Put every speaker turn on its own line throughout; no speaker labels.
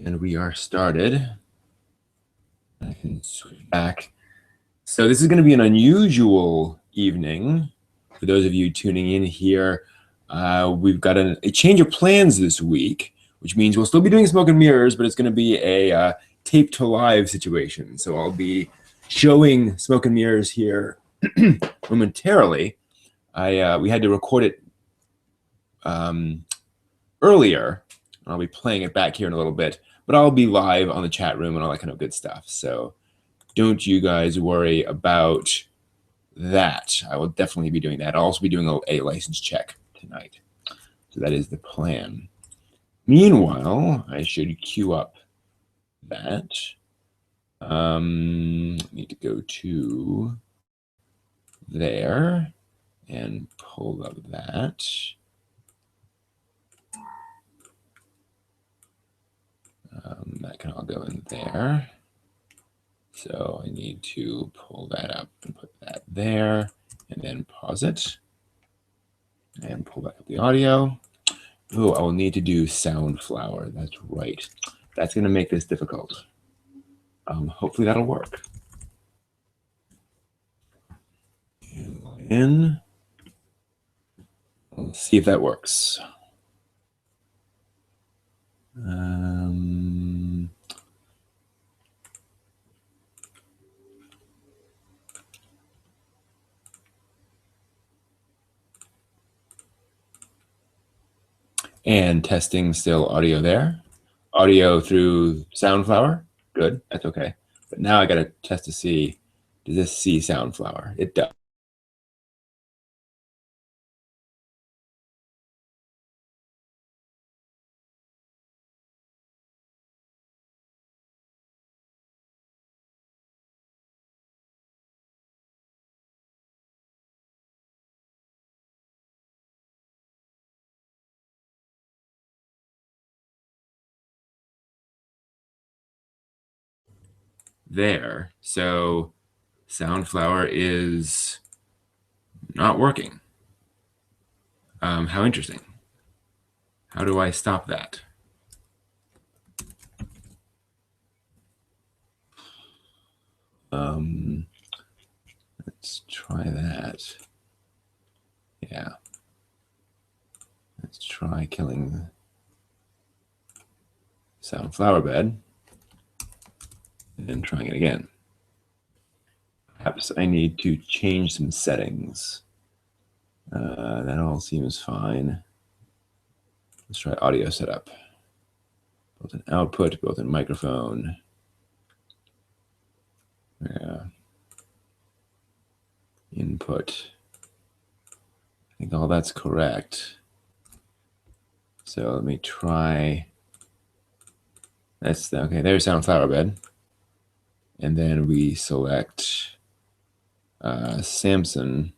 And we are started. I can switch back. So this is going to be an unusual evening for those of you tuning in here. We've got a change of plans this week, which means we'll still be doing Smoke and Mirrors, but it's going to be a tape to live situation. So I'll be showing Smoke and Mirrors here momentarily. We had to record it earlier. I'll be playing it back here in a little bit, but I'll be live on the chat room and all that kind of good stuff. So don't you guys worry about that. I will definitely be doing that. I'll also be doing a license check tonight. So that is the plan. Meanwhile, I should queue up that. Need to go to there and pull up that. That can all go in there. So I need to pull that up and put that there and then pause it and pull back up the audio. Oh, I will need to do Soundflower. That's right. That's going to make this difficult. Hopefully that'll work. In. Let's see if that works. And testing still audio there. Audio through Soundflower. Good, that's okay. But now I got to test to see, does this see Soundflower? It does. There. So Soundflower is not working. How interesting. How do I stop that? Let's try that. Yeah. Let's try killing Soundflower bed and then trying it again. Perhaps I need to change some settings. That all seems fine. Let's try audio setup. Built-in output, built-in microphone. Yeah. Input. I think all that's correct. So let me try. That's okay. There's Soundflower bed. And then we select Samson.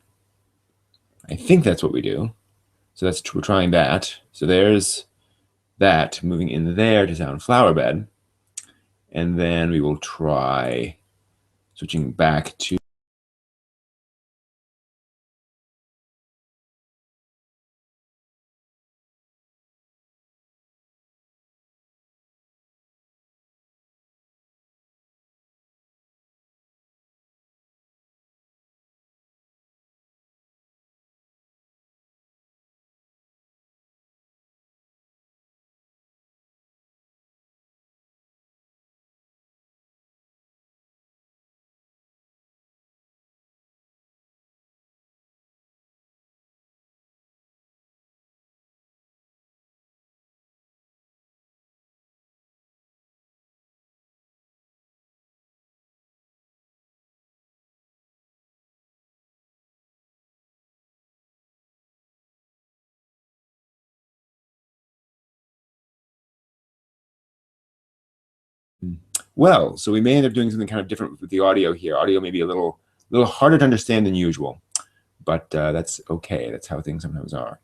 I think that's what we do. So we're trying that. So there's that moving in there to Soundflower bed. And then we will try switching back to well, so we may end up doing something kind of different with the audio here. Audio may be a little harder to understand than usual, but that's okay. That's how things sometimes are.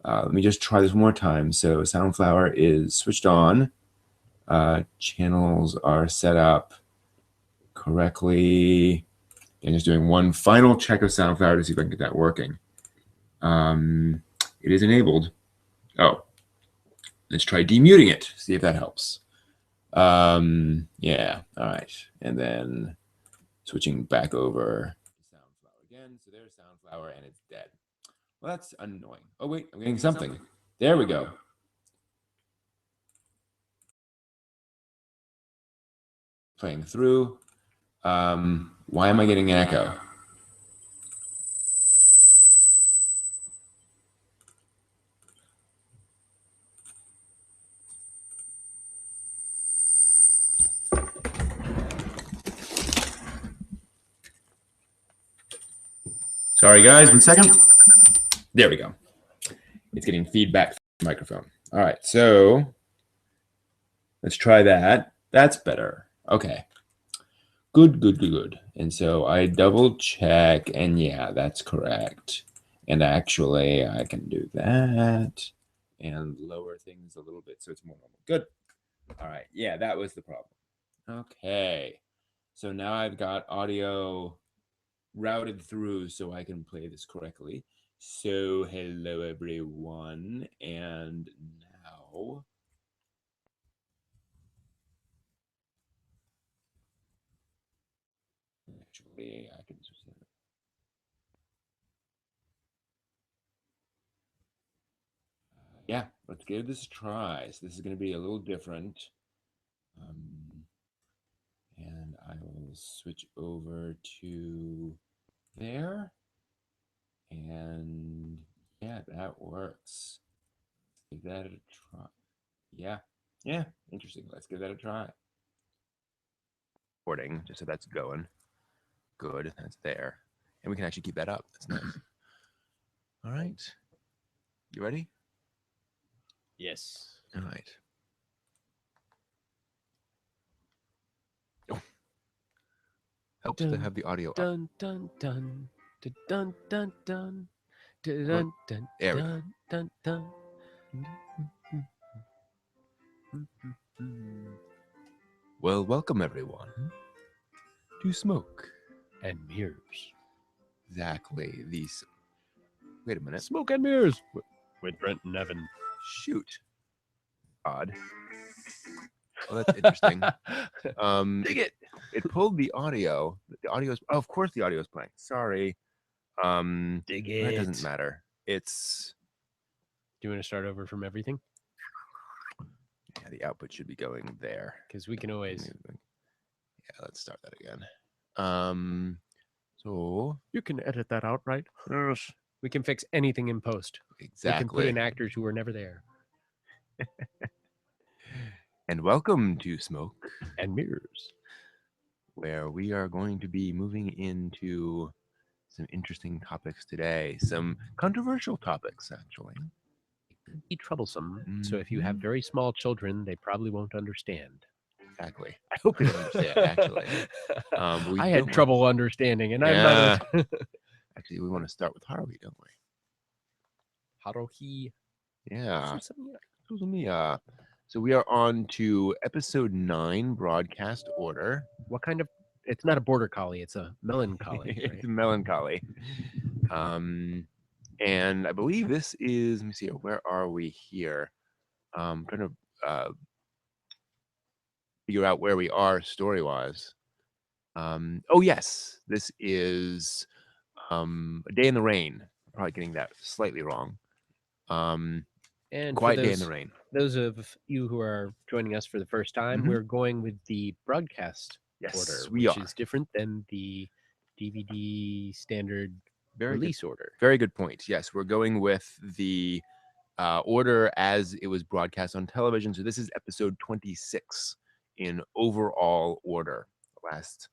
Let me just try this one more time. So Soundflower is switched on. Channels are set up correctly. And just doing one final check of Soundflower to see if I can get that working. It is enabled. Oh, let's try demuting it, see if that helps. Yeah, all right. And then switching back over to Soundflower again. So there's Soundflower and it's dead. Well, that's annoying. Oh, wait, I'm getting something. There we go. Playing through. Why am I getting an echo? Sorry, guys, 1 second. There we go. It's getting feedback from the microphone. All right, so let's try that. That's better. Okay. Good. And so I double check, and yeah, that's correct. And actually, I can do that and lower things a little bit so it's more normal. Good. All right. Yeah, that was the problem. Okay. So now I've got audio routed through so I can play this correctly. So hello, everyone. And now... Actually, I can just... yeah, let's give this a try. So this is going to be a little different. And I will switch over to there. And yeah, that works. Give that a try. Yeah, interesting. Let's give that a try. Recording, just so that's going. Good, that's there. And we can actually keep that up. That's nice. All right. You ready?
Yes.
All right. Oh. Helps to have the audio up.
Dun dun dun dun dun dun dun dun dun
There we go.
dun dun.
Well, welcome everyone to Smoke
And Mirrors.
Exactly. These. Wait a minute.
Smoke and Mirrors with Brent and Evan.
Shoot. Odd. Oh, that's interesting.
Dig it.
It pulled the audio. The audio is. Oh, of course, the audio is playing. Sorry.
Dig it.
That doesn't matter. It's.
Do you want to start over from everything?
Yeah, the output should be going there.
Because we can always.
Yeah, let's start that again. So
you can edit that out, right? Yes. We can fix anything in post.
Exactly.
We can put in actors who were never there.
And welcome to Smoke
and Mirrors,
where we are going to be moving into some interesting topics today. Some controversial topics, actually.
It could be troublesome. So if you have very small children, they probably won't understand.
Exactly. I hope they don't understand, actually.
I had trouble understanding, and I'm not...
Actually, we want to start with Haruhi, don't we?
Haruhi
Suzumiya. So we are on to episode 9, broadcast order.
What kind of... It's not a border collie, it's a melancholy. Right?
It's a melancholy. And I believe this is, let me see, where are we here? I'm trying to figure out where we are story-wise. Oh, yes, this is A Day in the Rain. I'm probably getting that slightly wrong.
And
Quiet Day in the Rain.
Those of you who are joining us for the first time, we're going with the broadcast order, which is different than the DVD standard release order.
Very good point. Yes, we're going with the order as it was broadcast on television. So this is episode 26 in overall order, last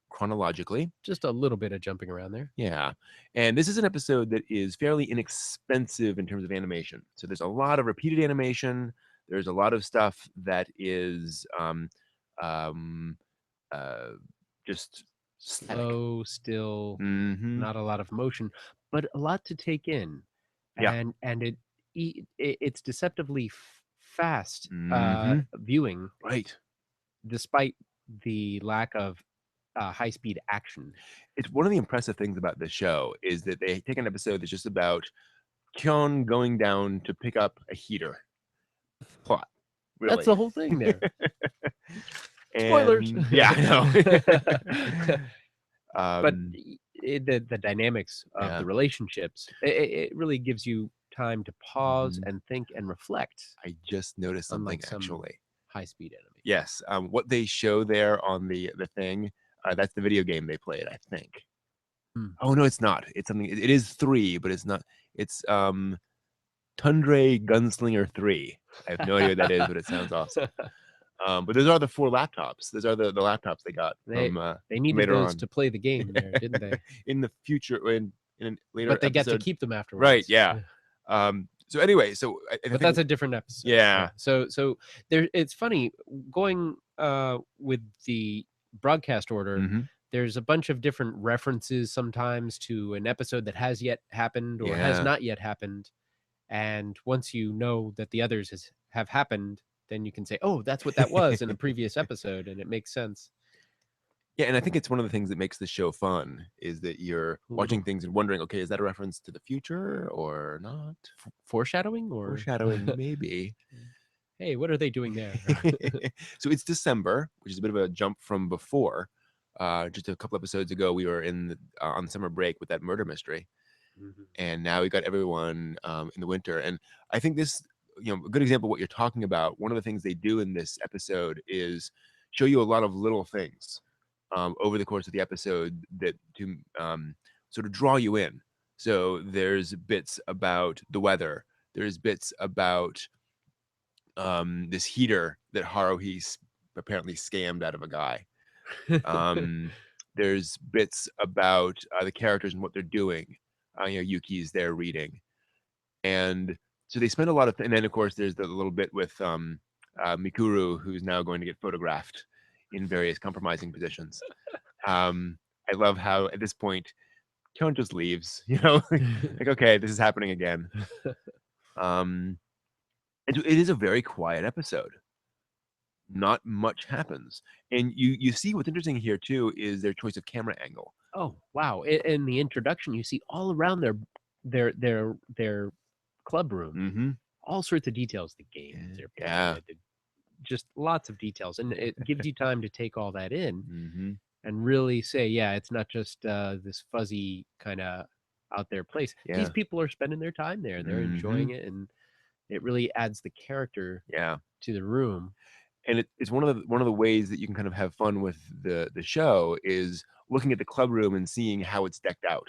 chronologically.
Just a little bit of jumping around there.
Yeah. And this is an episode that is fairly inexpensive in terms of animation. So there's a lot of repeated animation. There's a lot of stuff that is just
slow, still, not a lot of motion, but a lot to take in. And it's deceptively fast viewing.
Right.
Despite the lack of high-speed action.
It's one of the impressive things about this show is that they take an episode that's just about Kyon going down to pick up a heater. Plot.
Really. That's the whole thing there. Spoilers.
And yeah, I know.
But the dynamics of the relationships, it really gives you time to pause and think and reflect.
I just noticed something
Unlike some
actually.
high-speed anime.
Yes, what they show there on the thing, that's the video game they played, I think. Oh no, it's not. It's something. It is 3, but it's not. It's Tundra Gunslinger 3. I have no idea what that is, but it sounds awesome. But those are the 4 laptops. Those are the laptops they got from
They needed
later
those
on.
to play the game there, didn't they?
In the future, in a later
But they get to
episode.
keep them afterwards.
Right, yeah. So anyway, I
But
think
that's a different episode.
Yeah.
So there, it's funny going with the broadcast order. There's a bunch of different references sometimes to an episode that has yet happened or has not yet happened. And once you know that the others have happened, then you can say, oh, that's what that was in a previous episode, and it makes sense.
Yeah, and I think it's one of the things that makes the show fun is that you're watching things and wondering, okay, is that a reference to the future or not?
Foreshadowing or
foreshadowing, maybe.
Hey, what are they doing there?
So it's December, which is a bit of a jump from before. Just a couple episodes ago, we were on summer break with that murder mystery, and now we got everyone in the winter. And I think this, a good example of what you're talking about. One of the things they do in this episode is show you a lot of little things over the course of the episode that to sort of draw you in. So there's bits about the weather. There's bits about this heater that Haruhi apparently scammed out of a guy. There's bits about the characters and what they're doing. Yuki's there reading, and so they spend a lot of. And then of course there's the little bit with Mikuru, who's now going to get photographed in various compromising positions. I love how at this point Kyon just leaves. Like, okay, this is happening again. And it is a very quiet episode. Not much happens, and you see what's interesting here too is their choice of camera angle.
Oh wow! In the introduction, you see all around their club room, all sorts of details. The games they're playing, just lots of details, and it gives you time to take all that in and really say, yeah, it's not just this fuzzy kind of out there place. These people are spending their time there; they're enjoying it, and it really adds the character to the room.
And it's one of the ways that you can kind of have fun with the show is looking at the club room and seeing how it's decked out.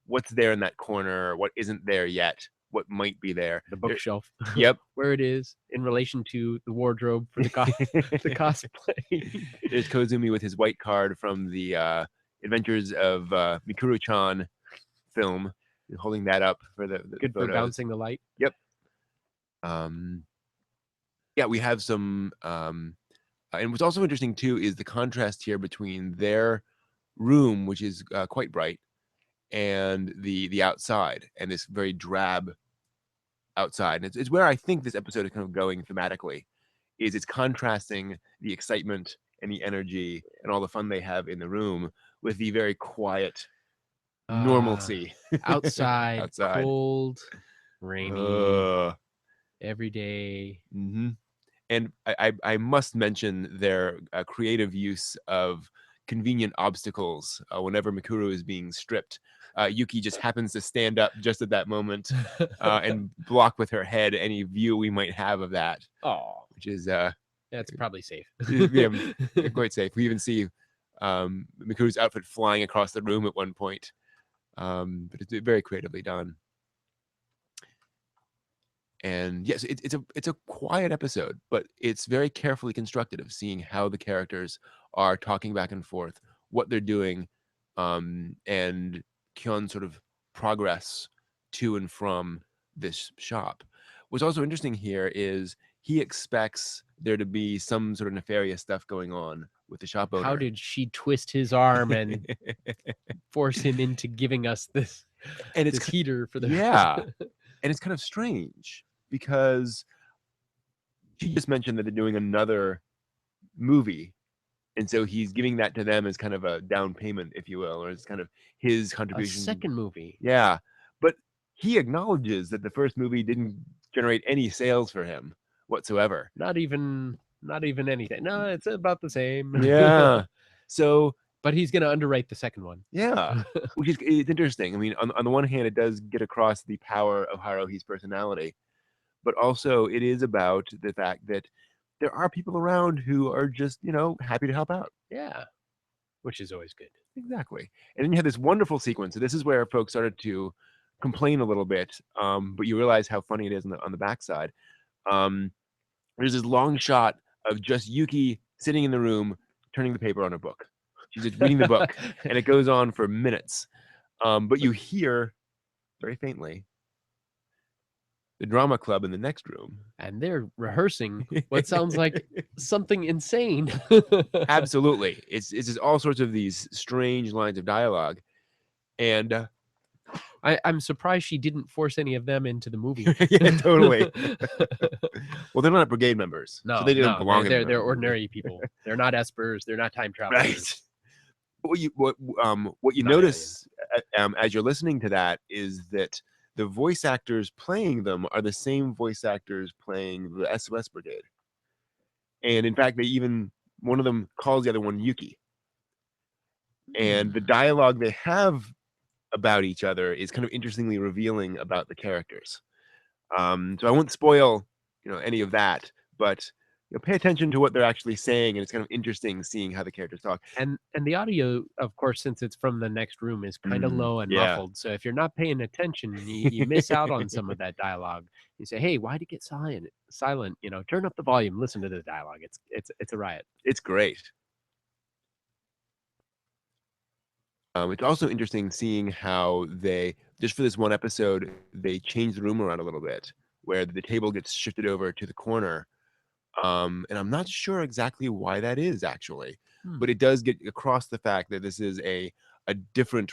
What's there in that corner? What isn't there yet? What might be there?
The bookshelf.
Yep.
Where it is in relation to the wardrobe for the cosplay.
There's Kozumi with his white card from the Adventures of Mikuru-chan film, holding that up for the
good photos. For bouncing the light.
Yep. Yeah, we have some, and what's also interesting too is the contrast here between their room, which is quite bright, and the outside, and this very drab outside. And it's where I think this episode is kind of going thematically, is it's contrasting the excitement and the energy and all the fun they have in the room with the very quiet normalcy
outside, cold, rainy. Every day.
And I must mention their creative use of convenient obstacles. Whenever Mikuru is being stripped, Yuki just happens to stand up just at that moment and block with her head any view we might have of that.
Oh,
which is
that's probably safe.
Yeah, quite safe. We even see Mikuru's outfit flying across the room at one point, but it's very creatively done. And yes, it's a quiet episode, but it's very carefully constructed of seeing how the characters are talking back and forth, what they're doing, and Kyon's sort of progress to and from this shop. What's also interesting here is he expects there to be some sort of nefarious stuff going on with the shop owner.
How did she twist his arm and force him into giving us this heater for the
and it's kind of strange because she just mentioned that they're doing another movie, and so he's giving that to them as kind of a down payment, if you will, or it's kind of his contribution.
A second movie.
Yeah, but he acknowledges that the first movie didn't generate any sales for him whatsoever.
Not even Not even anything. No, it's about the same.
Yeah. So,
but he's going to underwrite the second one.
Yeah, which is it's interesting. I mean, on the one hand, it does get across the power of Haruhi's personality, but also it is about the fact that there are people around who are just, happy to help out.
Yeah, which is always good.
Exactly. And then you have this wonderful sequence. So this is where folks started to complain a little bit, but you realize how funny it is on the backside. There's this long shot of just Yuki sitting in the room, turning the paper on a book. She's just reading the book, and it goes on for minutes. But you hear very faintly the drama club in the next room.
And they're rehearsing what sounds like something insane.
Absolutely. It's just all sorts of these strange lines of dialogue. And
I'm surprised she didn't force any of them into the movie.
Yeah, totally. Well, they're not brigade members.
No,
so they don't belong in
they're ordinary people. They're not espers. They're not time travelers.
Right. What you notice as you're listening to that is that the voice actors playing them are the same voice actors playing the SOS Brigade. And in fact, one of them calls the other one Yuki. And the dialogue they have about each other is kind of interestingly revealing about the characters. So I won't spoil, any of that, but pay attention to what they're actually saying, and it's kind of interesting seeing how the characters talk.
And the audio, of course, since it's from the next room, is kind of low and muffled. So if you're not paying attention, you miss out on some of that dialogue. You say, "Hey, why'd it get silent? Silent, turn up the volume, listen to the dialogue. It's a riot."
It's great. It's also interesting seeing how they, just for this one episode, they changed the room around a little bit, where the table gets shifted over to the corner. And I'm not sure exactly why that is, actually, but it does get across the fact that this is a different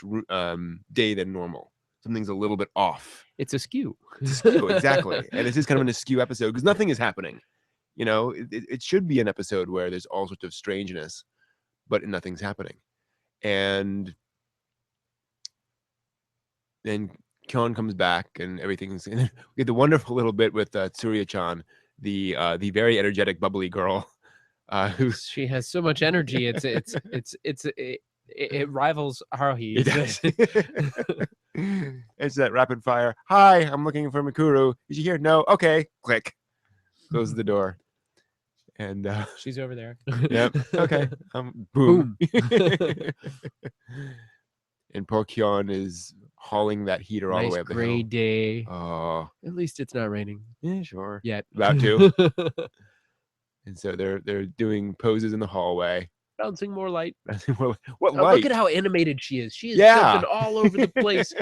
day than normal. Something's a little bit off.
It's askew.
It's askew, exactly. And this is kind of an askew episode because nothing is happening. It should be an episode where there's all sorts of strangeness, but nothing's happening. And then Kyon comes back and everything's. We get the wonderful little bit with Tsuruya-chan, the very energetic, bubbly girl, who
she has so much energy. It rivals Haruhi.
It's that rapid fire. Hi, I'm looking for Mikuru. Is she here? No. Okay. Click. Closes the door. And
she's over there.
Yep. Okay. Boom. And poor Kyon is hauling that heater all the way up the hill.
Gray day.
Oh.
At least it's not raining.
Yeah, sure.
Yet.
About to. And so they're doing poses in the hallway.
Bouncing more light.
What light?
Look at how animated she is. She is jumping all over the place.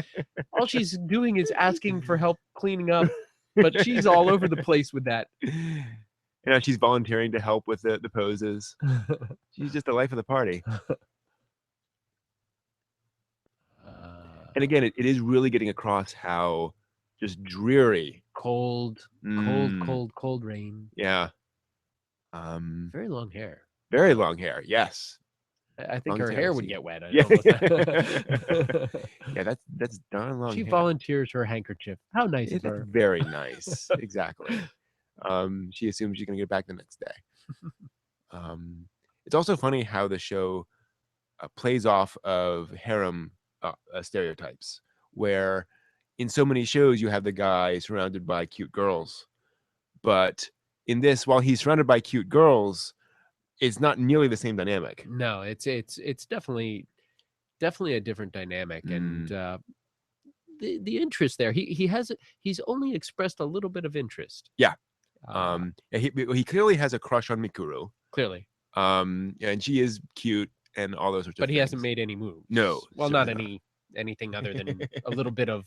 All she's doing is asking for help cleaning up, but she's all over the place with that.
She's volunteering to help with the poses. She's just the life of the party. And again, it is really getting across how just dreary.
Cold rain.
Yeah.
Very long hair.
Very long hair, yes.
I think her hair would get wet.
Yeah, yeah, that's darn long.
She volunteers her handkerchief. How nice of her.
Very nice. Exactly. She assumes she's gonna get back the next day. It's also funny how the show plays off of harem stereotypes, where in so many shows you have the guy surrounded by cute girls, but in this, while he's surrounded by cute girls, it's not nearly the same dynamic.
No, it's definitely a different dynamic, and the interest there. He's only expressed a little bit of interest.
Yeah. He clearly has a crush on Mikuru.
Clearly.
And she is cute and all those sorts of things.
But he hasn't made any moves.
No.
Well, not anything other than a little bit of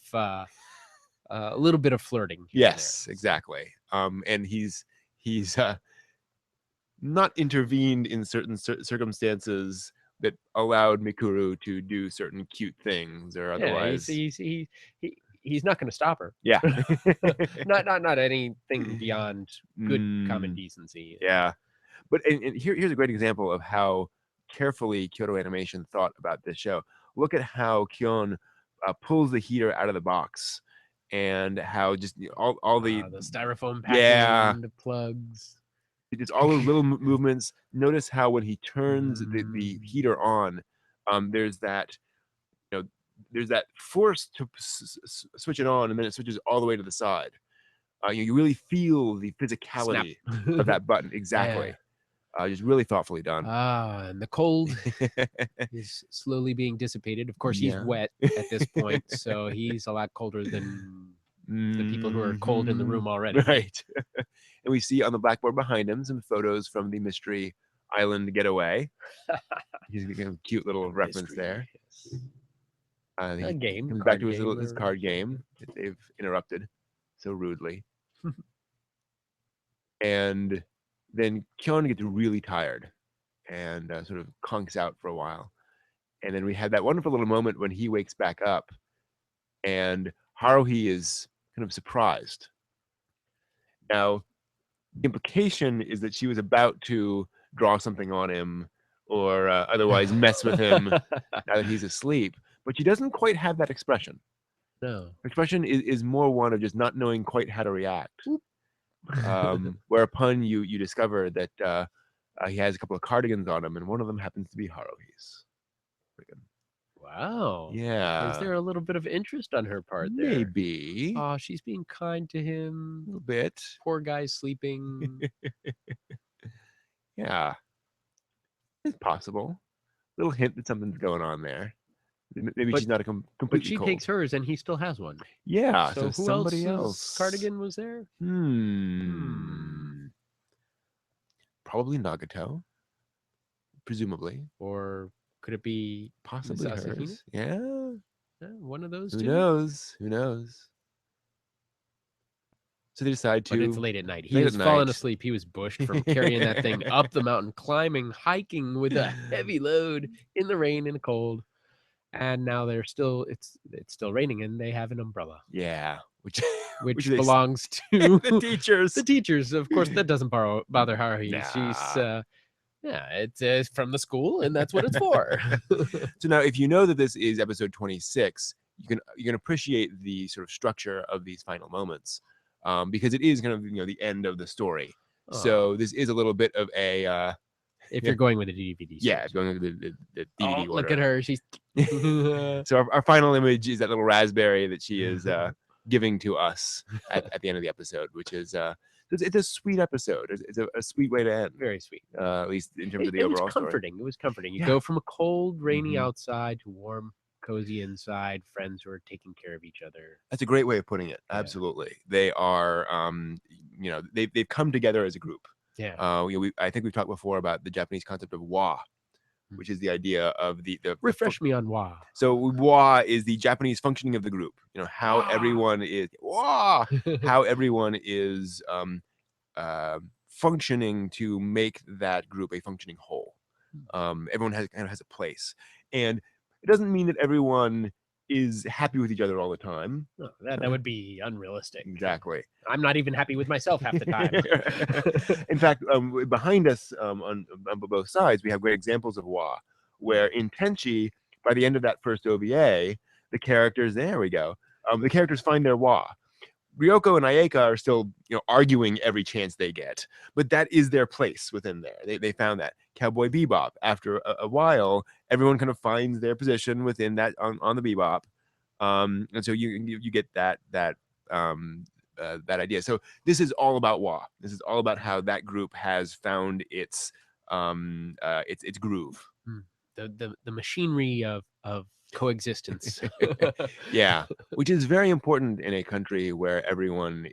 flirting.
Yes, exactly. And he's not intervened in certain circumstances that allowed Mikuru to do certain cute things or otherwise.
He's not going to stop her.
Yeah.
not anything beyond good common decency.
Yeah. But and here's a great example of how carefully Kyoto Animation thought about this show. Look at how Kyon pulls the heater out of the box, and how just all the
styrofoam packaging, the plugs.
It's all those little movements. Notice how when he turns the heater on, there's that, there's that force to switch it on, and then it switches all the way to the side. You really feel the physicality of that button. Exactly. Just really thoughtfully done.
And the cold is slowly being dissipated. Of course, he's wet at this point, so he's a lot colder than the people who are cold in the room already.
Right. And we see on the blackboard behind him some photos from the Mystery Island getaway. He's a cute little reference there.
A game.
Comes back to his card game that they've interrupted so rudely. And then Kyon gets really tired and sort of conks out for a while. And then we had that wonderful little moment when he wakes back up and Haruhi is kind of surprised. Now, the implication is that she was about to draw something on him or otherwise mess with him now that he's asleep. But she doesn't quite have that expression.
No.
Her expression is more one of just not knowing quite how to react. Whereupon you discover that he has a couple of cardigans on him, and one of them happens to be Haruhi's.
Wow.
Yeah.
Is there a little bit of interest on her part there?
Maybe.
Oh, she's being kind to him.
A little bit.
Poor guy's sleeping.
Yeah. It's possible. Little hint that something's going on there. Maybe she's not a completely
But she
cold.
takes hers, and he still has one.
Yeah.
So who
somebody
else's cardigan was there?
Probably Nagato. Presumably.
Or could it be
possibly hers? Yeah.
One of those
Who
two?
knows? Who knows? So they decide to...
But it's late at night. He was falling asleep. He was bushed from carrying that thing up the mountain, climbing, hiking with a heavy load in the rain and the cold. And now they're still, it's still raining, and they have an umbrella.
Yeah. Which
belongs to
the teachers.
The teachers. Of course, that doesn't bother Haruhi. She's... it's from the school, and that's what it's for.
So now, if you know that this is episode 26, you can appreciate the sort of structure of these final moments, because it is kind of the end of the story. So this is a little bit of a
if you're going with a DVD.
Yeah, going with the DVD order.
Look at her. She's
so our final image is that little raspberry that she is giving to us at the end of the episode, which is it's a sweet episode. It's a sweet way to end.
Very sweet.
At least in terms of the overall story.
It was comforting. You go from a cold, rainy outside to warm, cozy inside, friends who are taking care of each other.
That's a great way of putting it. Absolutely. They are, they've come together as a group.
Yeah.
I think we've talked before about the Japanese concept of wa, which is the idea of the
refresh me on wa.
So wa is the Japanese functioning of the group. How everyone is how everyone is functioning to make that group a functioning whole. Everyone has a place, and it doesn't mean that everyone is happy with each other all the time.
No, that would be unrealistic.
Exactly.
I'm not even happy with myself half the time.
In fact, behind us on both sides, we have great examples of wa, where in Tenchi, by the end of that first OVA, the characters find their wa. Ryoko and Ayeka are still, arguing every chance they get, but that is their place within there. They found that. Cowboy Bebop, after a while, everyone kind of finds their position within that on the Bebop, and so you get that idea. So this is all about wa. This is all about how that group has found its groove.
The machinery of coexistence.
Yeah, which is very important in a country where everyone,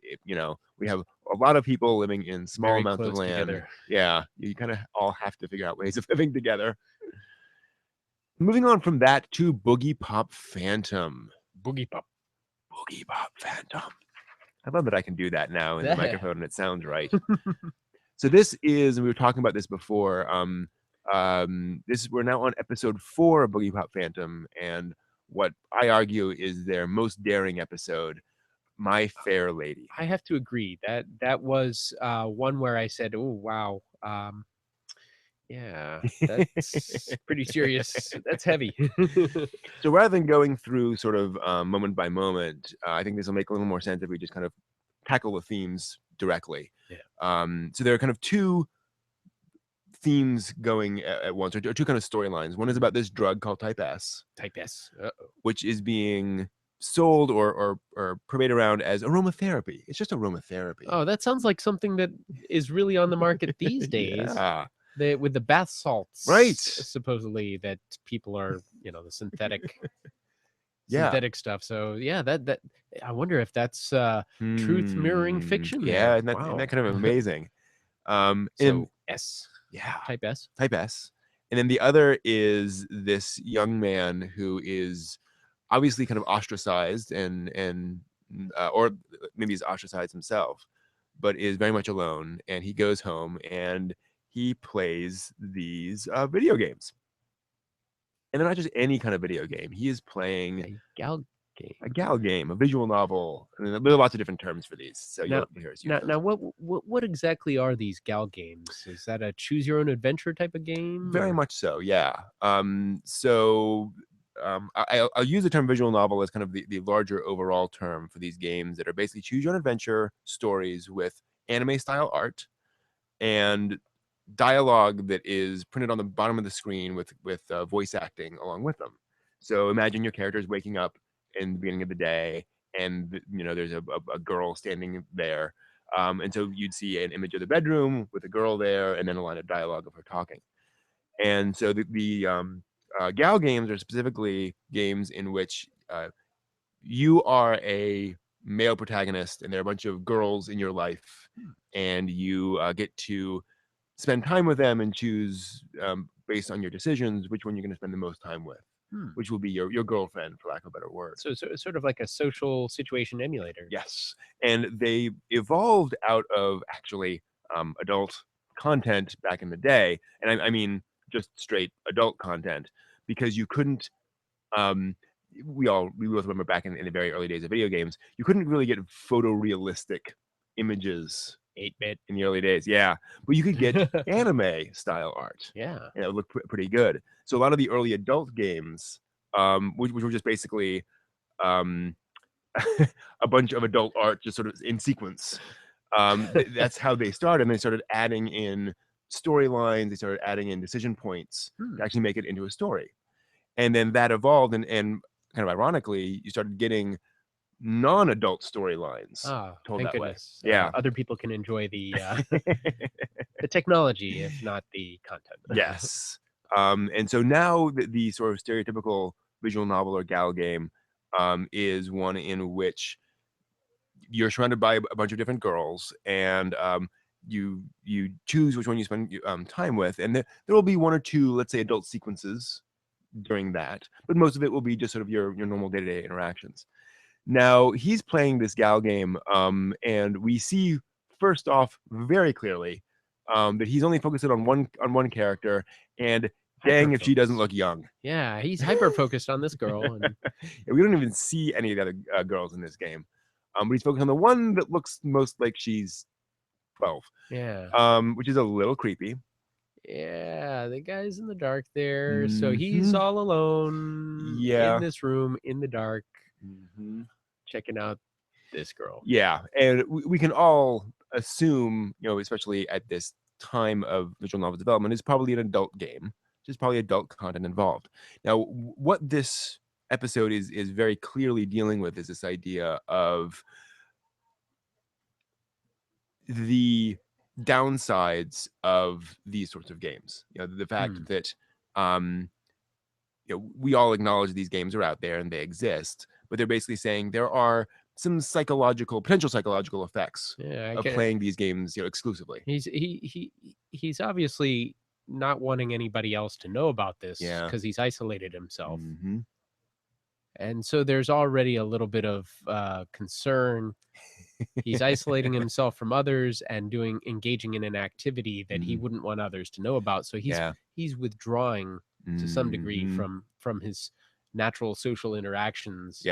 we have a lot of people living in small amounts of land
together.
Yeah, you kind of all have to figure out ways of living together. Moving on from that to Boogiepop Phantom.
Boogiepop
Phantom. I love that I can do that now in the microphone and it sounds right. So this is, and we were talking about this before, we're now on episode 4 of Boogiepop Phantom, and what I argue is their most daring episode, My Fair Lady.
I have to agree that was one where I said, "Oh wow, yeah, that's pretty serious. That's heavy."
So rather than going through sort of moment by moment, I think this will make a little more sense if we just kind of tackle the themes directly.
Yeah.
So there are kind of two themes going at once, or two kind of storylines. One is about this drug called Type S.
Type S.
Which is being sold or parade around as aromatherapy. It's just aromatherapy.
Oh, that sounds like something that is really on the market these days.
Yeah.
With the bath salts,
right?
Supposedly that people are, the synthetic
Yeah.
synthetic stuff. So yeah, that I wonder if that's truth mirroring fiction
Yeah,
there.
and that kind of amazing.
So
and
S.
yeah,
Type S.
Type S. And then the other is this young man who is obviously kind of ostracized and or maybe he's ostracized himself, but is very much alone. And he goes home and he plays these video games. And they're not just any kind of video game. He is playing
A gal game.
a gal game, a visual novel. I mean, there are lots of different terms for these. So
Now,
you'll hear us use those.
now, what exactly are these gal games? Is that a choose your own adventure type of game?
Very much so, yeah. I'll use the term visual novel as kind of the larger overall term for these games that are basically choose your own adventure stories with anime style art and dialogue that is printed on the bottom of the screen with voice acting along with them. So imagine your characters waking up in the beginning of the day, and there's a girl standing there, and so you'd see an image of the bedroom with a girl there, and then a line of dialogue of her talking. And so the gal games are specifically games in which you are a male protagonist, and there are a bunch of girls in your life, and you get to spend time with them and choose based on your decisions which one you're going to spend the most time with, which will be your girlfriend, for lack of a better word.
So sort of like a social situation emulator.
Yes, and they evolved out of actually adult content back in the day, and I mean just straight adult content, because you couldn't. We both remember back in the very early days of video games, you couldn't really get photorealistic images
8-bit
in the early days, yeah, but you could get anime style art,
yeah,
and it would look pretty good. So a lot of the early adult games, which were just basically a bunch of adult art just sort of in sequence, that's how they started. And they started adding in storylines, they started adding in decision points to actually make it into a story. And then that evolved, and kind of ironically, you started getting non-adult storylines told
thank
that
goodness.
way. Yeah.
Other people can enjoy the the technology, if not the content.
Yes. And so now the sort of stereotypical visual novel or gal game is one in which you're surrounded by a bunch of different girls, and you choose which one you spend time with, and there will be one or two, let's say, adult sequences during that, but most of it will be just sort of your normal day-to-day interactions. Now he's playing this gal game, and we see first off very clearly that he's only focusing on one character, and dang if she doesn't look young.
Yeah, he's hyper focused on this girl, and
we don't even see any of the other girls in this game. But he's focused on the one that looks most like she's 12.
Yeah.
Which is a little creepy.
Yeah, the guy's in the dark there, so he's all alone in this room in the dark, checking out this girl.
Yeah, and we can all assume, especially at this time of visual novel development, is probably an adult game. There's probably adult content involved. Now, what this episode is very clearly dealing with is this idea of the downsides of these sorts of games. The fact that we all acknowledge these games are out there and they exist, but they're basically saying there are some potential psychological effects of playing these games exclusively.
He's obviously not wanting anybody else to know about this because he's isolated himself. And so there's already a little bit of concern. He's isolating himself from others and engaging in an activity that he wouldn't want others to know about. So he's withdrawing to some degree from his natural social interactions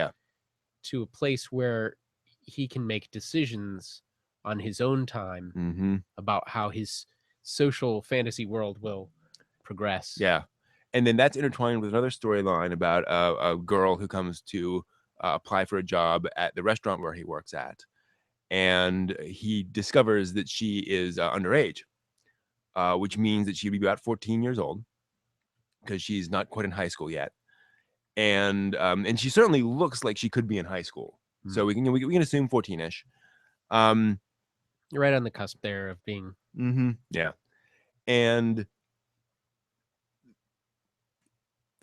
to a place where he can make decisions on his own time about how his social fantasy world will progress.
Yeah. And then that's intertwined with another storyline about a girl who comes to apply for a job at the restaurant where he works at. and he discovers that she is underage, which means that she'd be about 14 years old because she's not quite in high school yet. And she certainly looks like she could be in high school. So we can assume 14-ish.
You're right on the cusp there of being.
Yeah. And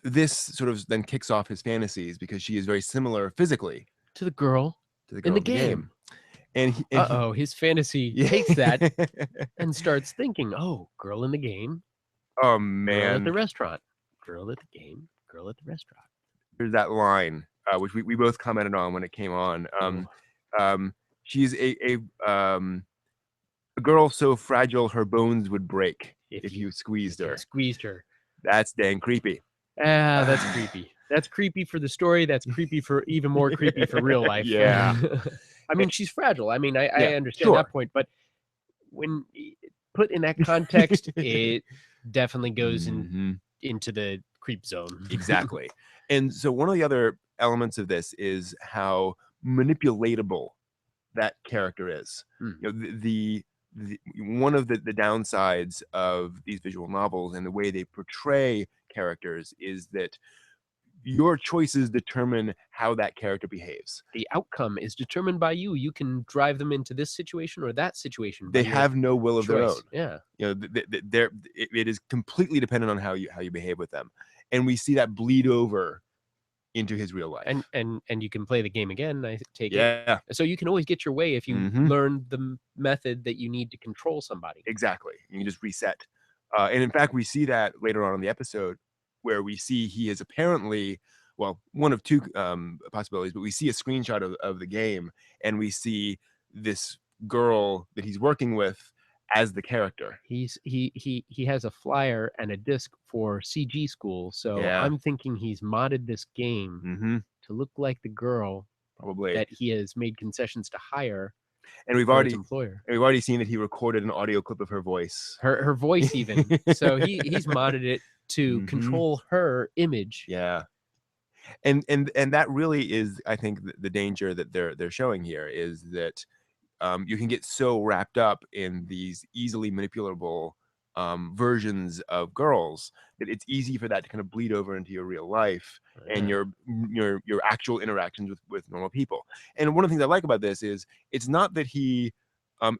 this sort of then kicks off his fantasies because she is very similar physically
to the girl in the game.
And
his fantasy takes that and starts thinking, oh, girl in the game.
Oh, man.
Girl at the restaurant. Girl at the game. Girl at the restaurant.
There's that line, which we both commented on when it came on. She's a girl so fragile her bones would break if you squeezed her.
Squeezed her.
That's dang creepy.
That's creepy. That's creepy for the story. That's creepy for even more creepy for real life.
Yeah.
I mean, she's fragile. I mean, I understand that point, but when put in that context, it definitely goes into the creep zone.
Exactly. And so one of the other elements of this is how manipulatable that character is. You know, the one of the downsides of these visual novels and the way they portray characters is that your choices determine how that character behaves.
The outcome is determined by you. You can drive them into this situation or that situation.
They have no will of their own.
Yeah.
You know, it is completely dependent on how you behave with them. And we see that bleed over into his real life.
And you can play the game again, I take
it. Yeah.
So you can always get your way if you learn the method that you need to control somebody.
Exactly. You can just reset. And in fact, we see that later on in the episode where we see he is apparently, well, one of two possibilities, but we see a screenshot of the game and we see this girl that he's working with as the character.
He has a flyer and a disc for CG school, so I'm thinking he's modded this game to look like the girl
probably
that he has made concessions to hire.
And we've already seen that he recorded an audio clip of her voice.
Her voice even. So he's modded it to control her image.
Yeah. And that really is, I think, the danger that they're showing here is that you can get so wrapped up in these easily manipulable versions of girls that it's easy for that to kind of bleed over into your real life and your actual interactions with normal people. And one of the things I like about this is it's not that he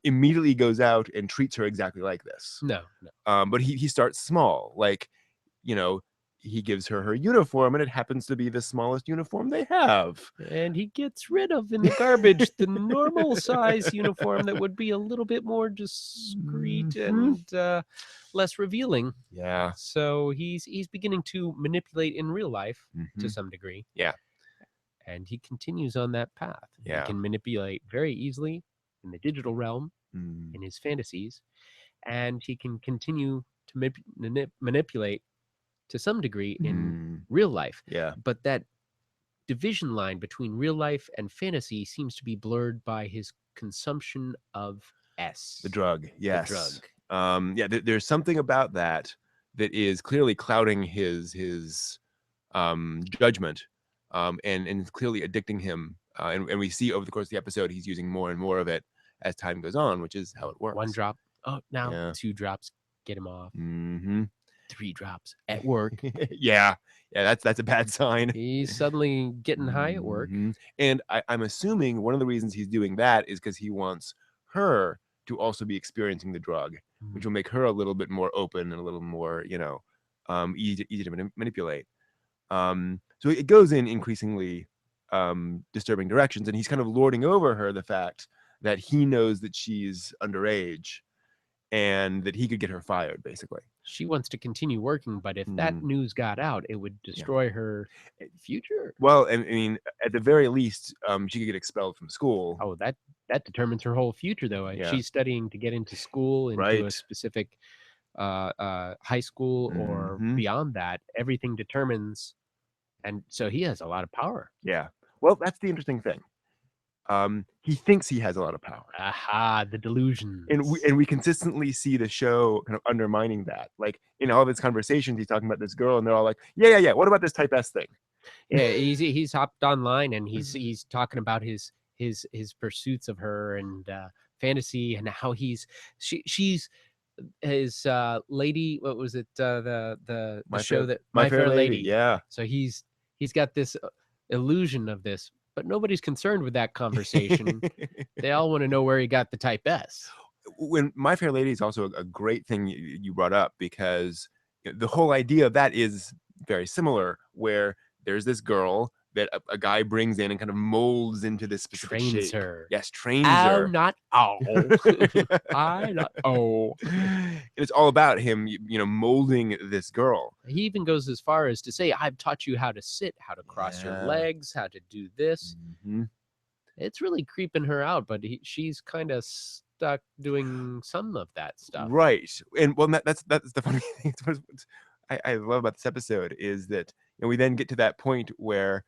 immediately goes out and treats her exactly like this.
No.
But he starts small, like, you know, he gives her uniform and it happens to be the smallest uniform they have.
And he gets rid of in the garbage the normal size uniform that would be a little bit more discreet and less revealing.
Yeah.
So he's beginning to manipulate in real life to some degree.
Yeah.
And he continues on that path.
Yeah.
He can manipulate very easily in the digital realm, in his fantasies, and he can continue to manipulate to some degree in real life.
Yeah.
But that division line between real life and fantasy seems to be blurred by his consumption of
the drug. Yes.
The drug.
There's something about that is clearly clouding his judgment and clearly addicting him. And we see over the course of the episode, he's using more and more of it as time goes on, which is how it works.
1 drop. Oh, now 2 drops get him off. 3 drops at work.
yeah, that's a bad sign.
He's suddenly getting high at work.
And I'm assuming one of the reasons he's doing that is because he wants her to also be experiencing the drug, which will make her a little bit more open and a little more, easy to manipulate. So it goes in increasingly disturbing directions, and he's kind of lording over her the fact that he knows that she's underage and that he could get her fired, basically.
She wants to continue working, but if that news got out, it would destroy her future.
Well, I mean, at the very least, she could get expelled from school.
Oh, that determines her whole future, though. Yeah. She's studying to get into school, into a specific high school or beyond that. Everything determines, and so he has a lot of power.
Yeah. Well, that's the interesting thing. He thinks he has a lot of power.
Aha, the delusions.
And we consistently see the show kind of undermining that. Like in all of his conversations, he's talking about this girl, and they're all like, "Yeah. What about this type S thing?"
Yeah, he's hopped online and he's talking about his his pursuits of her and fantasy, and how she's his lady. What was it? The show that
My
My
Fair
Fair
Lady.
Lady.
Yeah.
So he's got this illusion of this, but nobody's concerned with that conversation. They all want to know where he got the type S.
When My Fair Lady is also a great thing you brought up, because the whole idea of that is very similar, where there's this girl that a guy brings in and kind of molds into this specific
Trains
shape.
her.
Yes, trains
I'm
her.
not I not
And it's all about him, molding this girl.
He even goes as far as to say, I've taught you how to sit, how to cross your legs, how to do this.
Mm-hmm.
It's really creeping her out, but she's kind of stuck doing some of that stuff.
Right. And well, that's the funny thing. I love about this episode is that we then get to that point where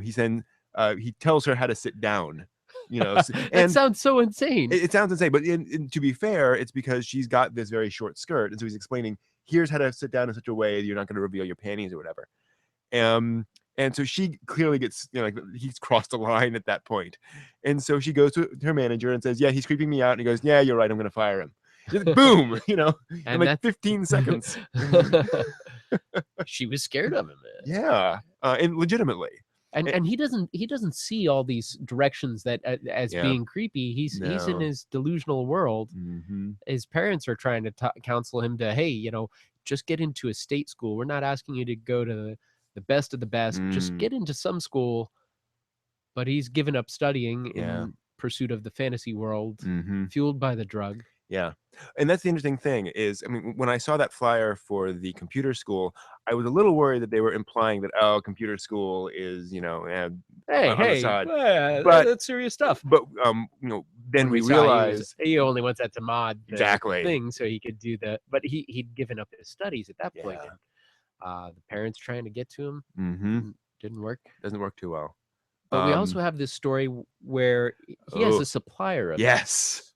he tells her how to sit down.
That sounds so insane.
It sounds insane, but to be fair, it's because she's got this very short skirt, and so he's explaining, here's how to sit down in such a way that you're not going to reveal your panties or whatever. And so she clearly gets, like, he's crossed a line at that point. And so she goes to her manager and says, yeah, he's creeping me out. And he goes, yeah, you're right, I'm going to fire him. Boom, in like 15 seconds.
She was scared of him.
Yeah, and legitimately.
And he doesn't see all these directions that as being creepy. He's in his delusional world.
Mm-hmm.
His parents are trying to counsel him to, hey, just get into a state school. We're not asking you to go to the best of the best. Just get into some school. But he's given up studying in pursuit of the fantasy world, fueled by the drug.
Yeah. And that's the interesting thing is, when I saw that flyer for the computer school, I was a little worried that they were implying that, computer school is, on the side.
But that's serious stuff.
But, then we realized
he only wants that to mod the
exactly
thing so he could do but he'd given up his studies at that point. And, the parents trying to get to him didn't work.
Doesn't work too well.
But we also have this story where he has a supplier of
yes.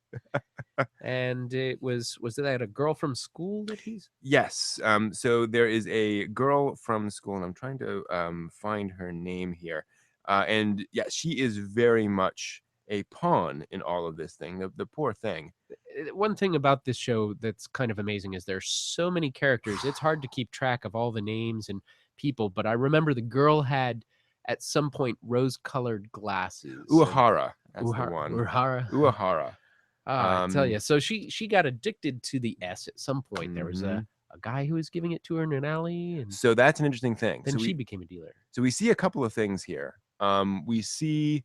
And was that a girl from school that he's?
Yes. So there is a girl from school, and I'm trying to find her name here. And yeah, she is very much a pawn in all of this thing. The poor thing.
One thing about this show that's kind of amazing is there's so many characters. It's hard to keep track of all the names and people. But I remember the girl had at some point rose-colored glasses.
Uehara. That's the one. Uehara.
I tell you, so she got addicted to the S at some point. There was a guy who was giving it to her in an alley, and
so that's an interesting thing.
Then she became a dealer.
So we see a couple of things here. We see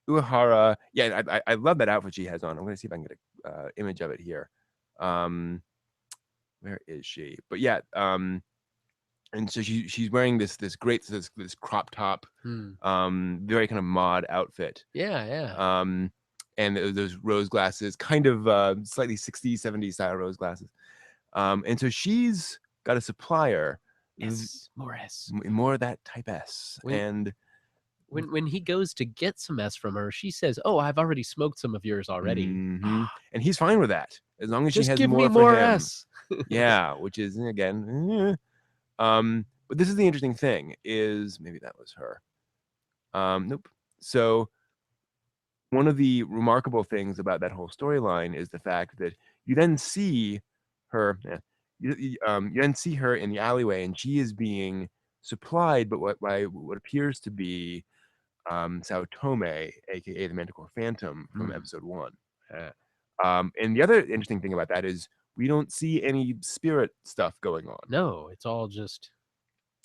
Uehara. Yeah, I love that outfit she has on. I'm going to see if I can get a image of it here. Where is she? But yeah, and so she's wearing this crop top, very kind of mod outfit.
Yeah.
And those rose glasses, kind of slightly 60s, 70s style rose glasses. And so she's got a supplier.
Yes,
more of that type S. And
when he goes to get some S from her, she says, "Oh, I've already smoked some of yours already,"
and he's fine with that as long as
Just
she has
give
more
me
for
more
him.
S.
Yeah, which is again. But this is the interesting thing is maybe that was her. Nope. So one of the remarkable things about that whole storyline is the fact that you then see her. You then see her in the alleyway, and she is being supplied, but by what appears to be Saotome, aka the Manticore Phantom from episode 1. And the other interesting thing about that is we don't see any spirit stuff going on.
No, it's all just.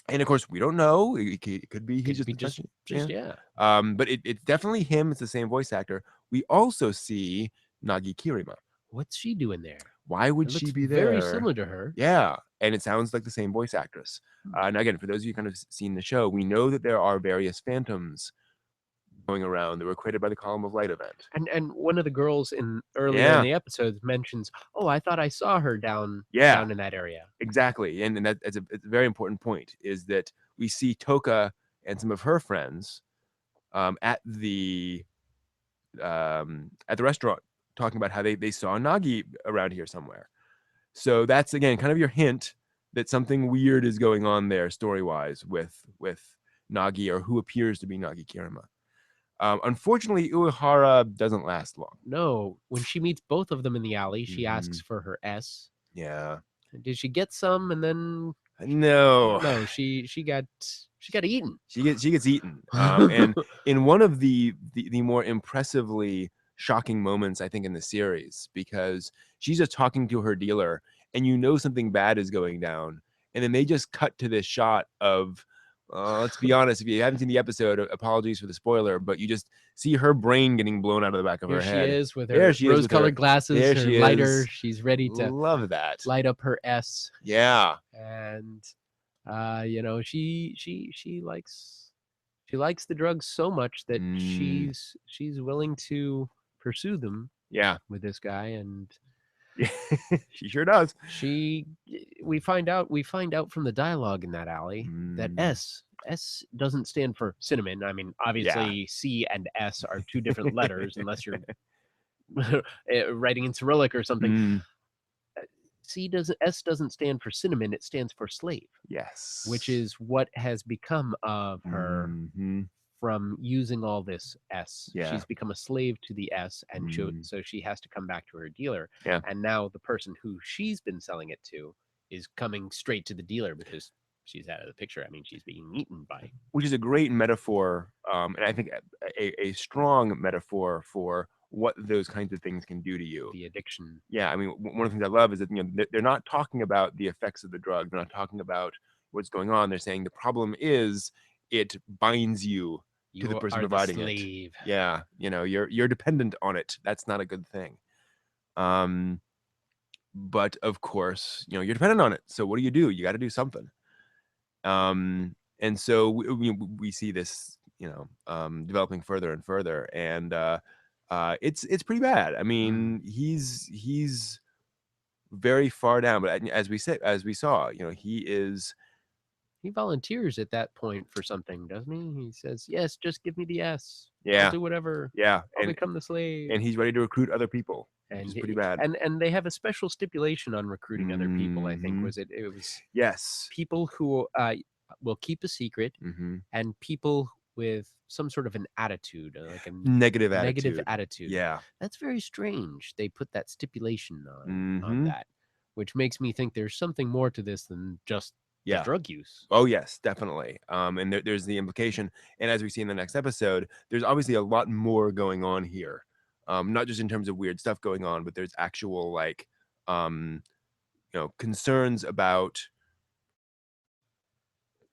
And of course, we don't know. It could be he's just
yeah.
But it's definitely him. It's the same voice actor. We also see Nagi Kirima.
What's she doing there?
Why would she be there?
Very similar to her.
Yeah, and it sounds like the same voice actress. And again, for those of you kind of seen the show, we know that there are various phantoms going around that were created by the Column of Light event.
And one of the girls earlier in the episode mentions, "Oh, I thought I saw her down in that area."
Exactly, and it's a very important point. Is that we see Toka and some of her friends at the restaurant talking about how they saw Nagi around here somewhere. So that's again kind of your hint that something weird is going on there story-wise with Nagi, or who appears to be Nagi Kirima. Unfortunately, Uehara doesn't last long.
No, when she meets both of them in the alley, she
Mhm.
asks for her S.
Yeah.
Did she get some? And then
No,
she got eaten.
she gets eaten. And in one of the more impressively shocking moments, I think, in the series, because she's just talking to her dealer, and you know something bad is going down, and then they just cut to this shot of, let's be honest, if you haven't seen the episode, apologies for the spoiler, but you just see her brain getting blown out of the back of
Here
her
she
head.
is with
There
her
she is with her.
rose-colored glasses,
There
her
she
lighter.
is.
She's ready to
Love that.
light up her S.
Yeah.
And you know, she likes the drugs so much that she's willing to pursue them
Yeah.
with this guy. And
she sure does.
we find out from the dialogue in that alley that S doesn't stand for cinnamon. I mean, obviously C and S are two different letters unless you're writing in Cyrillic or something. S doesn't stand for cinnamon, it stands for slave.
Yes.
Which is what has become of her from using all this S.
Yeah.
She's become a slave to the S, and so she has to come back to her dealer.
Yeah.
And now the person who she's been selling it to is coming straight to the dealer because she's out of the picture. I mean, she's being eaten by.
Which is a great metaphor, and I think a strong metaphor for what those kinds of things can do to you.
The addiction.
Yeah, I mean, one of the things I love is that, you know, they're not talking about the effects of the drug. They're not talking about what's going on. They're saying the problem is it binds you to the person providing it. Yeah, you know, you're dependent on it. That's not a good thing. But of course, you know, you're dependent on it. So what do? You got to do something. And so we see this, you know, developing further and further, and it's pretty bad. I mean, he's very far down, but as we saw, you know,
he volunteers at that point for something, doesn't he? He says, "Yes, just give me the S.
Yeah.
I'll do whatever.
Yeah,
I'll become the slave."
and he's ready to recruit other people,
and
which is pretty bad.
And they have a special stipulation on recruiting other people. I think was it was people who will keep a secret, and people with some sort of an attitude, like a
negative
attitude.
Yeah,
that's very strange. They put that stipulation on that, which makes me think there's something more to this than just the drug use.
Oh yes, definitely. And there's the implication, and as we see in the next episode, there's obviously a lot more going on here. Not just in terms of weird stuff going on, but there's actual, like, you know, concerns about.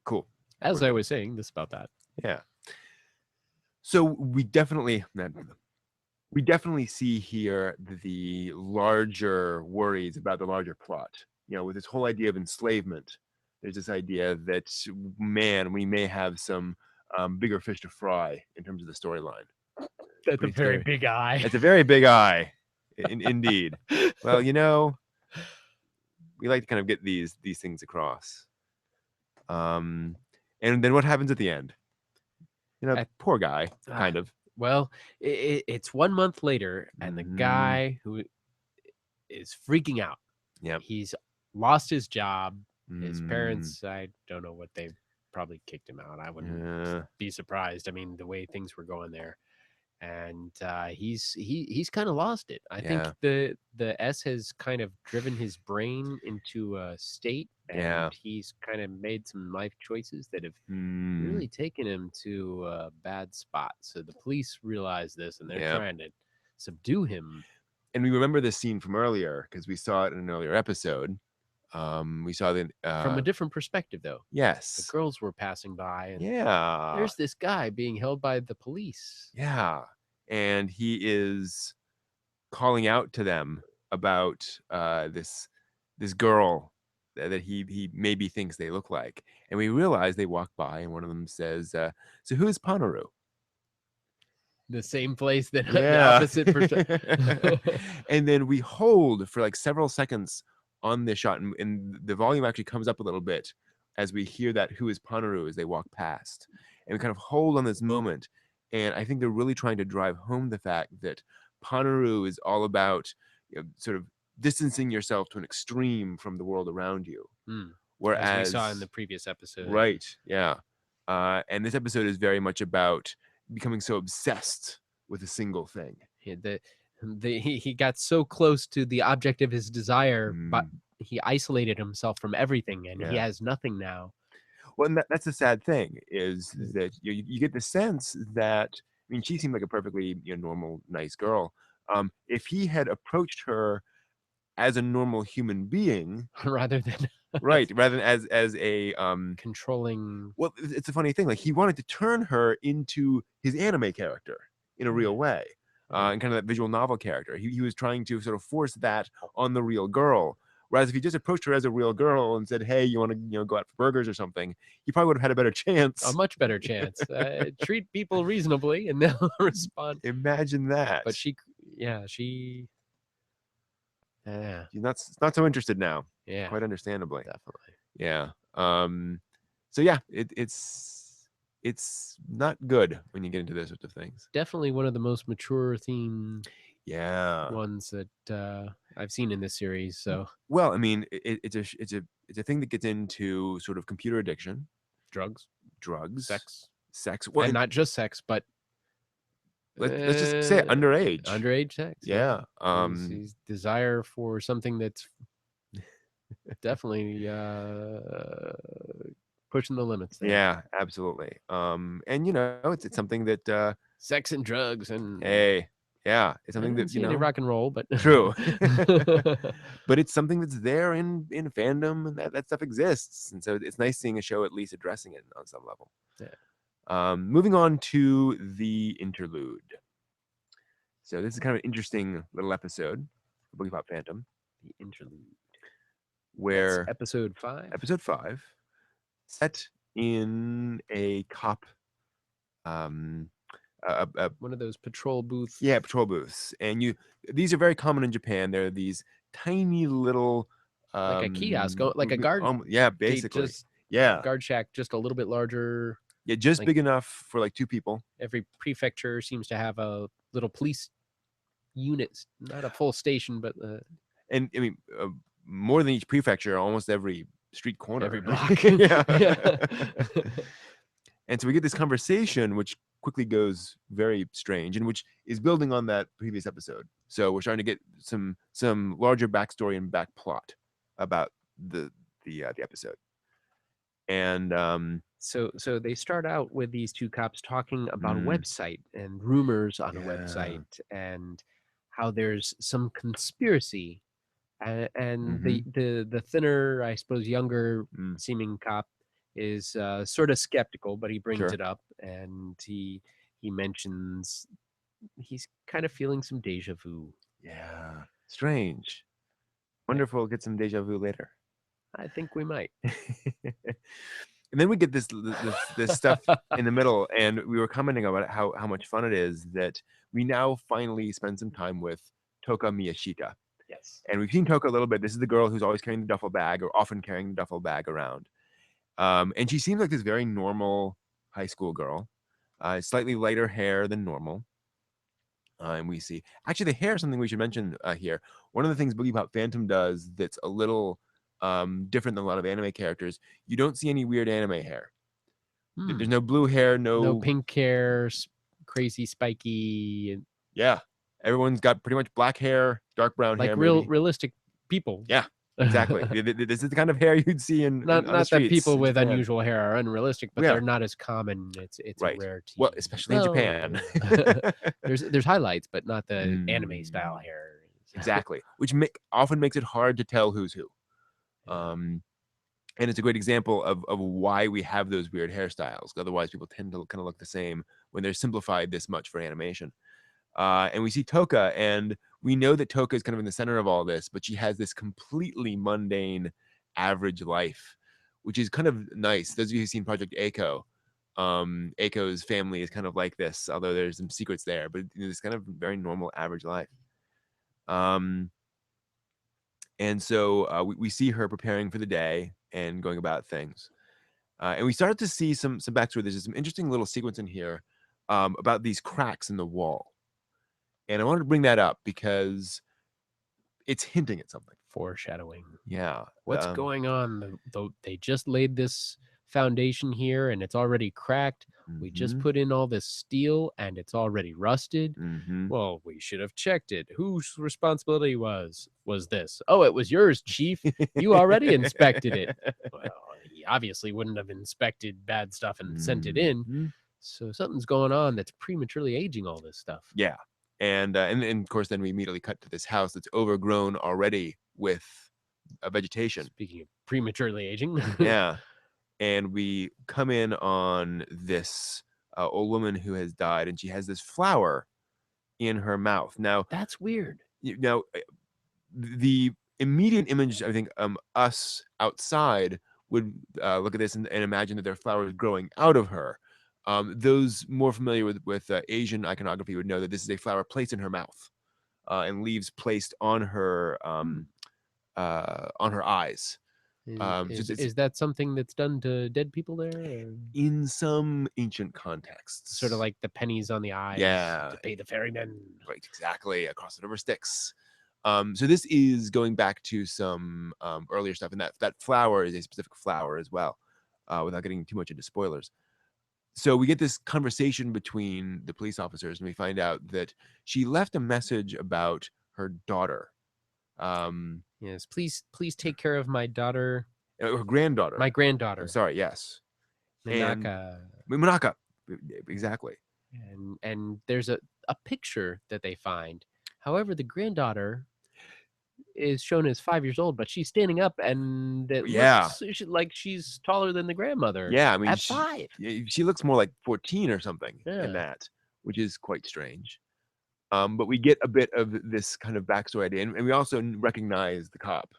Cool.
As I was saying, this about that.
Yeah. So we definitely see here the larger worries about the larger plot. You know, with this whole idea of enslavement, there's this idea that, man, we may have some bigger fish to fry in terms of the storyline.
That's a very big eye.
That's a very big eye, indeed. Well, you know, we like to kind of get these things across. And then what happens at the end? You know, poor guy, kind of.
Well, it's 1 month later, and the guy who is freaking out.
Yeah,
he's lost his job. His parents, I don't know what, they probably kicked him out. I wouldn't be surprised. I mean, the way things were going there, and he's kind of lost it. I think the S has kind of driven his brain into a state, and he's kind of made some life choices that have really taken him to a bad spot. So the police realize this, and they're trying to subdue him.
And we remember this scene from earlier because we saw it in an earlier episode. We saw the
from a different perspective, though.
Yes,
the girls were passing by, and there's this guy being held by the police.
Yeah, and he is calling out to them about this girl that he maybe thinks they look like, and we realize they walk by, and one of them says, "So who's Panaru?"
The same place that the opposite perspective.
And then we hold for like several seconds on this shot, and the volume actually comes up a little bit as we hear that "who is Panaru" as they walk past, and we kind of hold on this moment. And I think they're really trying to drive home the fact that Panaru is all about, you know, sort of distancing yourself to an extreme from the world around you. Whereas,
as we saw in the previous episode,
right? Yeah. And this episode is very much about becoming so obsessed with a single thing.
He got so close to the object of his desire, but
Mm,
he isolated himself from everything, and he
yeah.
has nothing now.
Well, and that's the sad thing is that you get the sense that, I mean, she seemed like a perfectly normal, nice girl. If he had approached her as a normal human being,
rather than
right, rather than as a
controlling.
well, it's a funny thing. Like he wanted to turn her into his anime character in a real way, and kind of that visual novel character. He was trying to sort of force that on the real girl. Whereas if he just approached her as a real girl and said, "Hey, you want to go out for burgers or something," he probably would have had a better chance.
A much better chance. Treat people reasonably, and they'll respond.
Imagine that.
But she's
not so interested now.
Yeah,
quite understandably.
definitely.
Yeah. So yeah, it's not good when you get into those sorts of things.
Definitely one of the most mature theme
Yeah.
ones that I've seen in this series. So
well, I mean, it's a thing that gets into sort of computer addiction,
drugs,
sex.
Well, and not just sex, but
let's just say
underage sex.
Yeah.
His desire for something that's definitely pushing the limits there.
Yeah, absolutely. And it's something that
sex and drugs and
hey, yeah, it's something that
any rock and roll, but
true. But it's something that's there in fandom, and that stuff exists, and so it's nice seeing a show at least addressing it on some level.
Yeah.
Moving on to the interlude. So this is kind of an interesting little episode for Boogiepop Phantom.
The interlude,
where
that's episode 5.
Episode 5, set in a cop.
One of those patrol booths.
Yeah, patrol booths, and these are very common in Japan. They're these tiny little,
like a kiosk, like a guard.
Yeah, basically. Yeah,
guard shack, just a little bit larger.
Yeah, just big enough for like 2 people.
Every prefecture seems to have a little police unit, not a full station, but
and I mean, more than each prefecture, almost every street corner,
every block.
Yeah. And so we get this conversation, which quickly goes very strange, and which is building on that previous episode. So we're starting to get some larger backstory and back plot about the episode. And
so they start out with these 2 cops talking about a website and rumors on a website, and how there's some conspiracy, and the thinner, I suppose, younger seeming cop is sort of skeptical, but he brings it up, and he mentions he's kind of feeling some deja vu.
Yeah, strange. Wonder if we'll get some deja vu later.
I think we might.
And then we get this stuff in the middle, and we were commenting about how much fun it is that we now finally spend some time with Toka Miyashita.
Yes.
And we've seen Toka a little bit. This is the girl who's always carrying the duffel bag, or often carrying the duffel bag around. And she seems like this very normal high school girl, slightly lighter hair than normal. And we see, actually, the hair is something we should mention here. One of the things Boogiepop Phantom does that's a little different than a lot of anime characters, you don't see any weird anime hair. There's no blue hair, no
pink hair, crazy spiky.
Yeah, everyone's got pretty much black hair, dark brown hair,
like realistic people.
Yeah, exactly. This is the kind of hair you'd see in
not
that
people with unusual hair are unrealistic, but they're not as common. It's
right.
a rarity.
Well, especially in Japan.
there's highlights, but not the anime style hair.
Exactly, which often makes it hard to tell who's who. And it's a great example of why we have those weird hairstyles. Otherwise, people tend to kind of look the same when they're simplified this much for animation. And we see Toka, and we know that Toka is kind of in the center of all this, but she has this completely mundane, average life, which is kind of nice. Those of you who've seen Project Eiko, Eiko's family is kind of like this, although there's some secrets there, but it's kind of very normal, average life. And so we see her preparing for the day and going about things. And we started to see some backstory. There's some interesting little sequence in here about these cracks in the wall. And I wanted to bring that up because it's hinting at something.
Foreshadowing.
Yeah.
What's going on? They just laid this foundation here and it's already cracked. We just put in all this steel and it's already rusted. Well, we should have checked it. Whose responsibility was this? Oh, it was yours, Chief. You already inspected it. Well, he obviously wouldn't have inspected bad stuff and sent it in. So something's going on that's prematurely aging all this stuff.
Yeah. And of course, then we immediately cut to this house that's overgrown already with vegetation.
Speaking of prematurely aging.
Yeah. And we come in on this old woman who has died, and she has this flower in her mouth. Now,
that's weird.
Now, the immediate image, I think, us outside would look at this and imagine that there are flowers growing out of her. Those more familiar with Asian iconography would know that this is a flower placed in her mouth, and leaves placed on her eyes.
Is that something that's done to dead people there? Or?
In some ancient contexts.
Sort of like the pennies on the eyes to pay the ferrymen.
Right, exactly, across the river Styx. So this is going back to some earlier stuff, and that flower is a specific flower as well, without getting too much into spoilers. So we get this conversation between the police officers, and we find out that she left a message about her daughter.
Yes, please take care of my daughter.
Her granddaughter.
My granddaughter.
I'm sorry, yes.
Minaka.
Minaka, exactly.
And there's a picture that they find. However, the granddaughter is shown as 5 years old, but she's standing up, and it looks like she's taller than the grandmother.
Yeah, I mean,
at 5.
She looks more like 14 or something in that, which is quite strange. But we get a bit of this kind of backstory idea, and we also recognize the cop.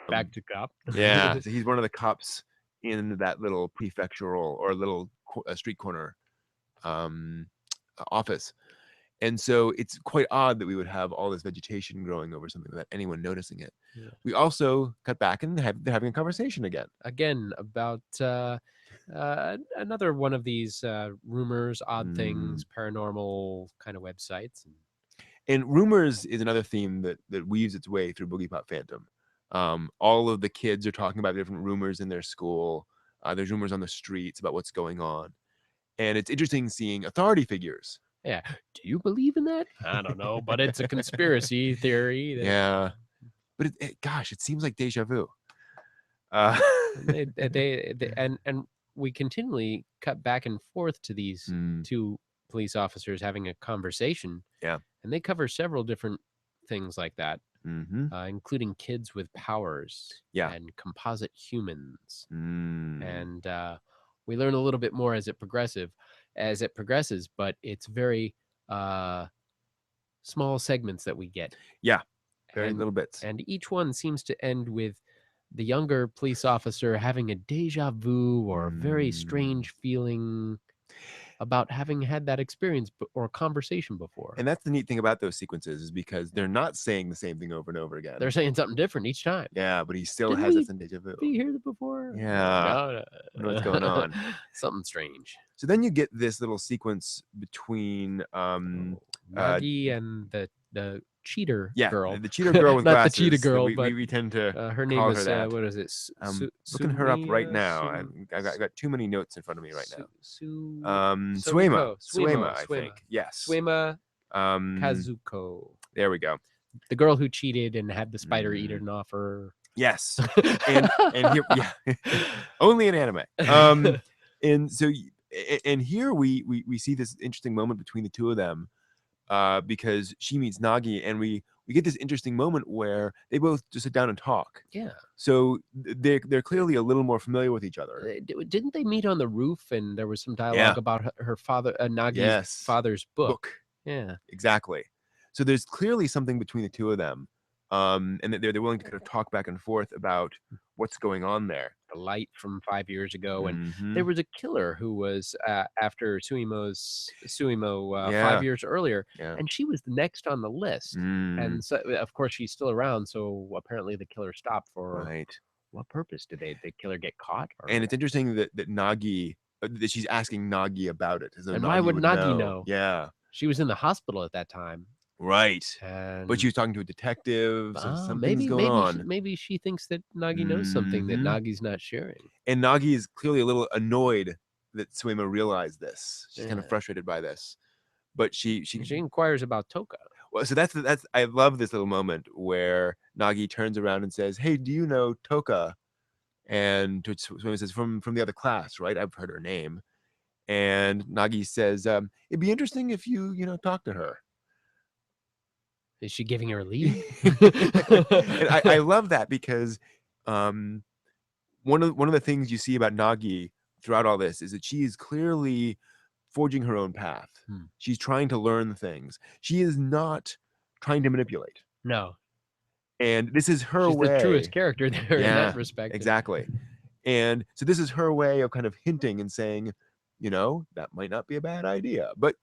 Back to cop.
Yeah, so he's one of the cops in that little prefectural or little street corner office. And so it's quite odd that we would have all this vegetation growing over something without anyone noticing it. Yeah. We also cut back and they're having a conversation again
about another one of these rumors, odd things, paranormal kind of websites.
And rumors is another theme that weaves its way through Boogiepop Phantom. All of the kids are talking about different rumors in their school. There's rumors on the streets about what's going on. And it's interesting seeing authority figures.
Yeah. Do you believe in that? I don't know, but it's a conspiracy theory.
Yeah. But gosh, it seems like deja vu.
And we continually cut back and forth to these two police officers having a conversation.
Yeah.
And they cover several different things like that, including kids with powers.
Yeah.
And composite humans. And we learn a little bit more as it progresses, but it's very small segments that we get.
Yeah, very little bits.
And each one seems to end with the younger police officer having a deja vu or a very strange feeling about having had that experience or conversation before.
And that's the neat thing about those sequences, is because they're not saying the same thing over and over again.
They're saying something different each time.
Yeah, but he still has this deja vu.
Did you hear that before?
Yeah. No. What's going on?
Something strange.
So then you get this little sequence between
Maggie and the cheater girl.
The cheater girl with
not
glasses.
The cheetah girl, but
we tend to
her name
call
is
her that.
what is it?
Looking her up right now. I got too many notes in front of me right now. Suema, I think. Yes.
Suema Kazuko.
There we go.
The girl who cheated and had the spider eaten off her.
Yes. and here, only in anime. And so and here we see this interesting moment between the two of them, because she meets Nagi, and we get this interesting moment where they both just sit down and talk.
Yeah.
So they're clearly a little more familiar with each other.
Didn't they meet on the roof, and there was some dialogue about her father, Nagi's father's book? Yeah.
Exactly. So there's clearly something between the two of them, and that they're willing to kind of talk back and forth about what's going on there.
The light from 5 years ago, and there was a killer who was after Suimo 5 years earlier, and she was the next on the list. And so, of course, she's still around. So apparently, the killer stopped for what purpose? Did the killer get caught?
And it's interesting that Nagi, that she's asking Nagi about it.
And why would Nagi know?
Yeah,
she was in the hospital at that time.
Right. But
And
she was talking to a detective, so something's
maybe
going on.
maybe she thinks that Nagi knows something that Nagi's not sharing.
And Nagi is clearly a little annoyed that Suema realized this. She's kind of
Yeah.
frustrated by this. But she
inquires about Toka.
well, so that's I love this little moment where Nagi turns around and says, "Hey, do you know Toka?" And Suema says, "From the other class, right? I've heard her name." And Nagi says, "It'd be interesting if you talk to her."
Is she giving her leave?
And I love that because one of the things you see about Nagi throughout all this is that she is clearly forging her own path. She's trying to learn things. She is not trying to manipulate.
No.
And this is her
She's
way.
the truest character there in that respect.
Exactly. And so this is her way of kind of hinting and saying, that might not be a bad idea. But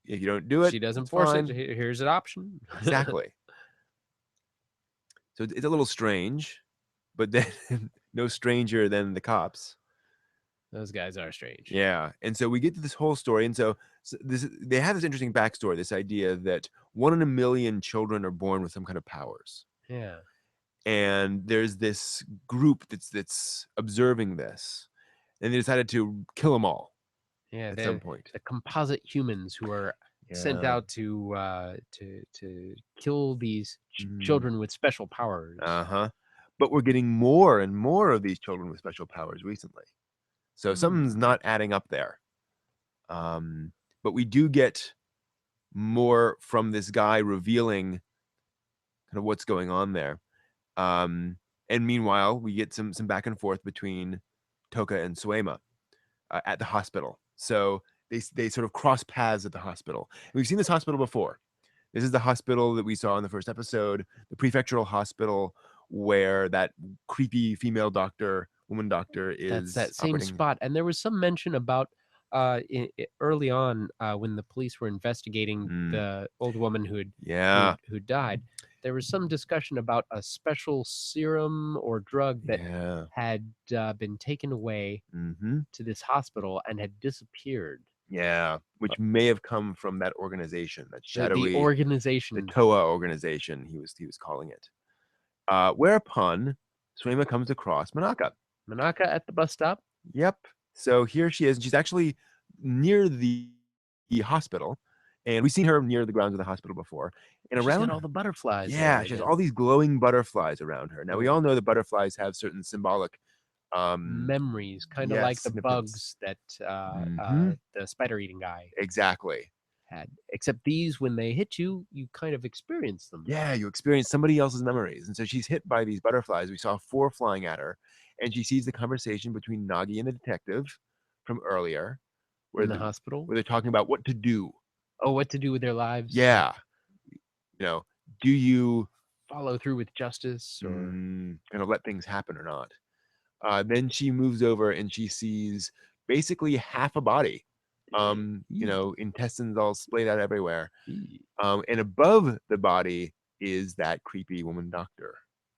if you don't do it,
she doesn't
it's
force
fine.
it. Here's an option.
Exactly. So it's a little strange, but then no stranger than the cops.
Those guys are strange.
Yeah. And so we get to this whole story. And so they have this interesting backstory, this idea that 1 in a million children are born with some kind of powers.
Yeah.
And there's this group that's observing this. And they decided to kill them all.
Yeah,
at some point.
The composite humans who are sent out to kill these children with special powers.
But we're getting more and more of these children with special powers recently. So something's not adding up there. But we do get more from this guy revealing kind of what's going on there. And meanwhile, we get some back and forth between Toka and Suema at the hospital. So they sort of cross paths at the hospital. And we've seen this hospital before. This is the hospital that we saw in the first episode, the prefectural hospital where that creepy female woman doctor is.
That's that same spot. And there was some mention about early on when the police were investigating the old woman who died. There was some discussion about a special serum or drug that had been taken away to this hospital and had disappeared.
Yeah, which may have come from that organization, that shadowy
the organization,
the Toa organization. He was calling it. Whereupon Suema comes across Manaka.
Manaka at the bus stop.
Yep. So here she is, and she's actually near the hospital, and we've seen her near the grounds of the hospital before. And
she's
around
got all the butterflies.
Yeah, she has all these glowing butterflies around her. Now we all know that butterflies have certain symbolic
memories, kind of like the bugs that the spider-eating guy
exactly
had. Except these, when they hit you, you kind of experience them.
Yeah, you experience somebody else's memories. And so she's hit by these butterflies. We saw 4 flying at her, and she sees the conversation between Nagi and the detective from earlier,
in the hospital,
where they're talking about what to do.
Oh, what to do with their lives?
Yeah, do you
follow through with justice or
kind of let things happen or not? Then she moves over and she sees basically half a body, intestines all splayed out everywhere. And above the body is that creepy woman doctor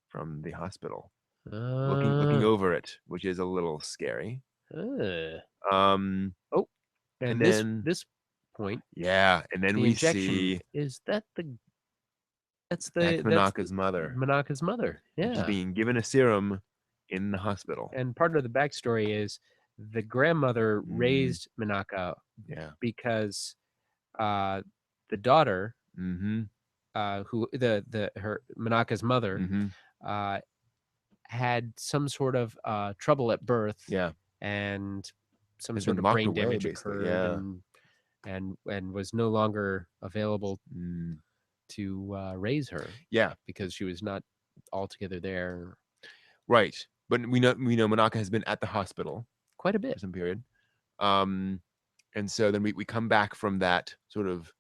from the hospital looking over it, which is a little scary.
And then this point,
and then we see
that's
Manaka's mother.
Manaka's mother. Yeah,
she's being given a serum in the hospital.
And part of the backstory is the grandmother raised Manaka.
Yeah,
because the daughter, who her Manaka's mother, had some sort of trouble at birth.
Yeah,
and some sort of brain damage occurred. And was no longer available to raise her.
Yeah,
because she was not altogether there.
Right, but we know Manaka has been at the hospital
quite a bit
for some period. And so then we come back from that sort of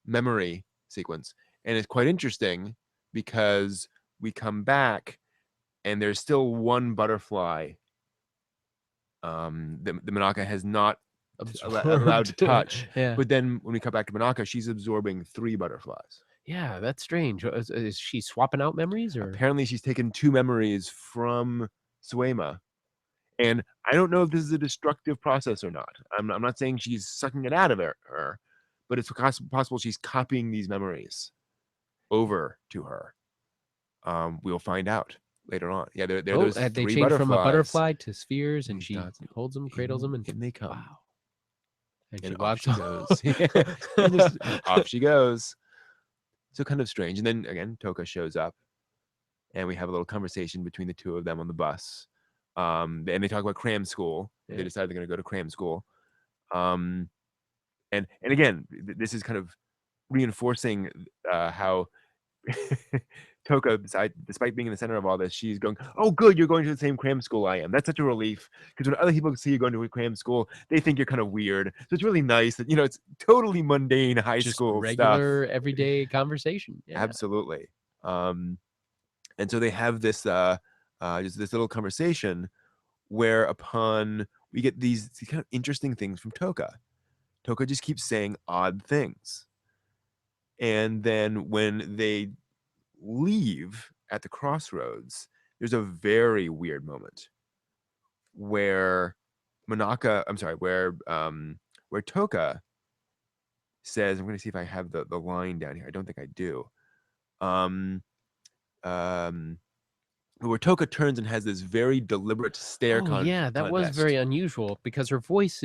memory sequence, and it's quite interesting because we come back and there's still one butterfly that the Manaka has not allowed to touch. But then when we come back to Manaka, she's absorbing 3 butterflies.
Yeah, that's strange. Is she swapping out memories? Or
apparently she's taken 2 memories from Suema. And I don't know if this is a destructive process or not. I'm not saying she's sucking it out of her, but it's possible she's copying these memories over to her. We'll find out later on. Yeah, there's
they
3
changed from a
butterflies.
butterfly to spheres, and
These
she
dots,
holds them, cradles them, and
in they come.
wow. And
And
she
off
walks
she goes. And just off she goes. So kind of strange. And then again, Toka shows up, and we have a little conversation between the two of them on the bus. And they talk about cram school.
Yeah.
They decide they're going to go to cram school. And again, this is kind of reinforcing how Toka, despite being in the center of all this, she's going, "Oh, good, you're going to the same cram school I am. That's such a relief, because when other people see you going to a cram school, they think you're kind of weird. So it's really nice that it's totally mundane high
Just
school
regular,
stuff.
everyday conversation. Yeah.
Absolutely. And so they have this just this little conversation, whereupon we get these kind of interesting things from Toka. Toka just keeps saying odd things, and then when they leave at the crossroads, there's a very weird moment where where Toka says, I'm going to see if I have the line down here. I don't think I do. Where Toka turns and has this very deliberate stare.
Oh, yeah, that was very unusual, because her voice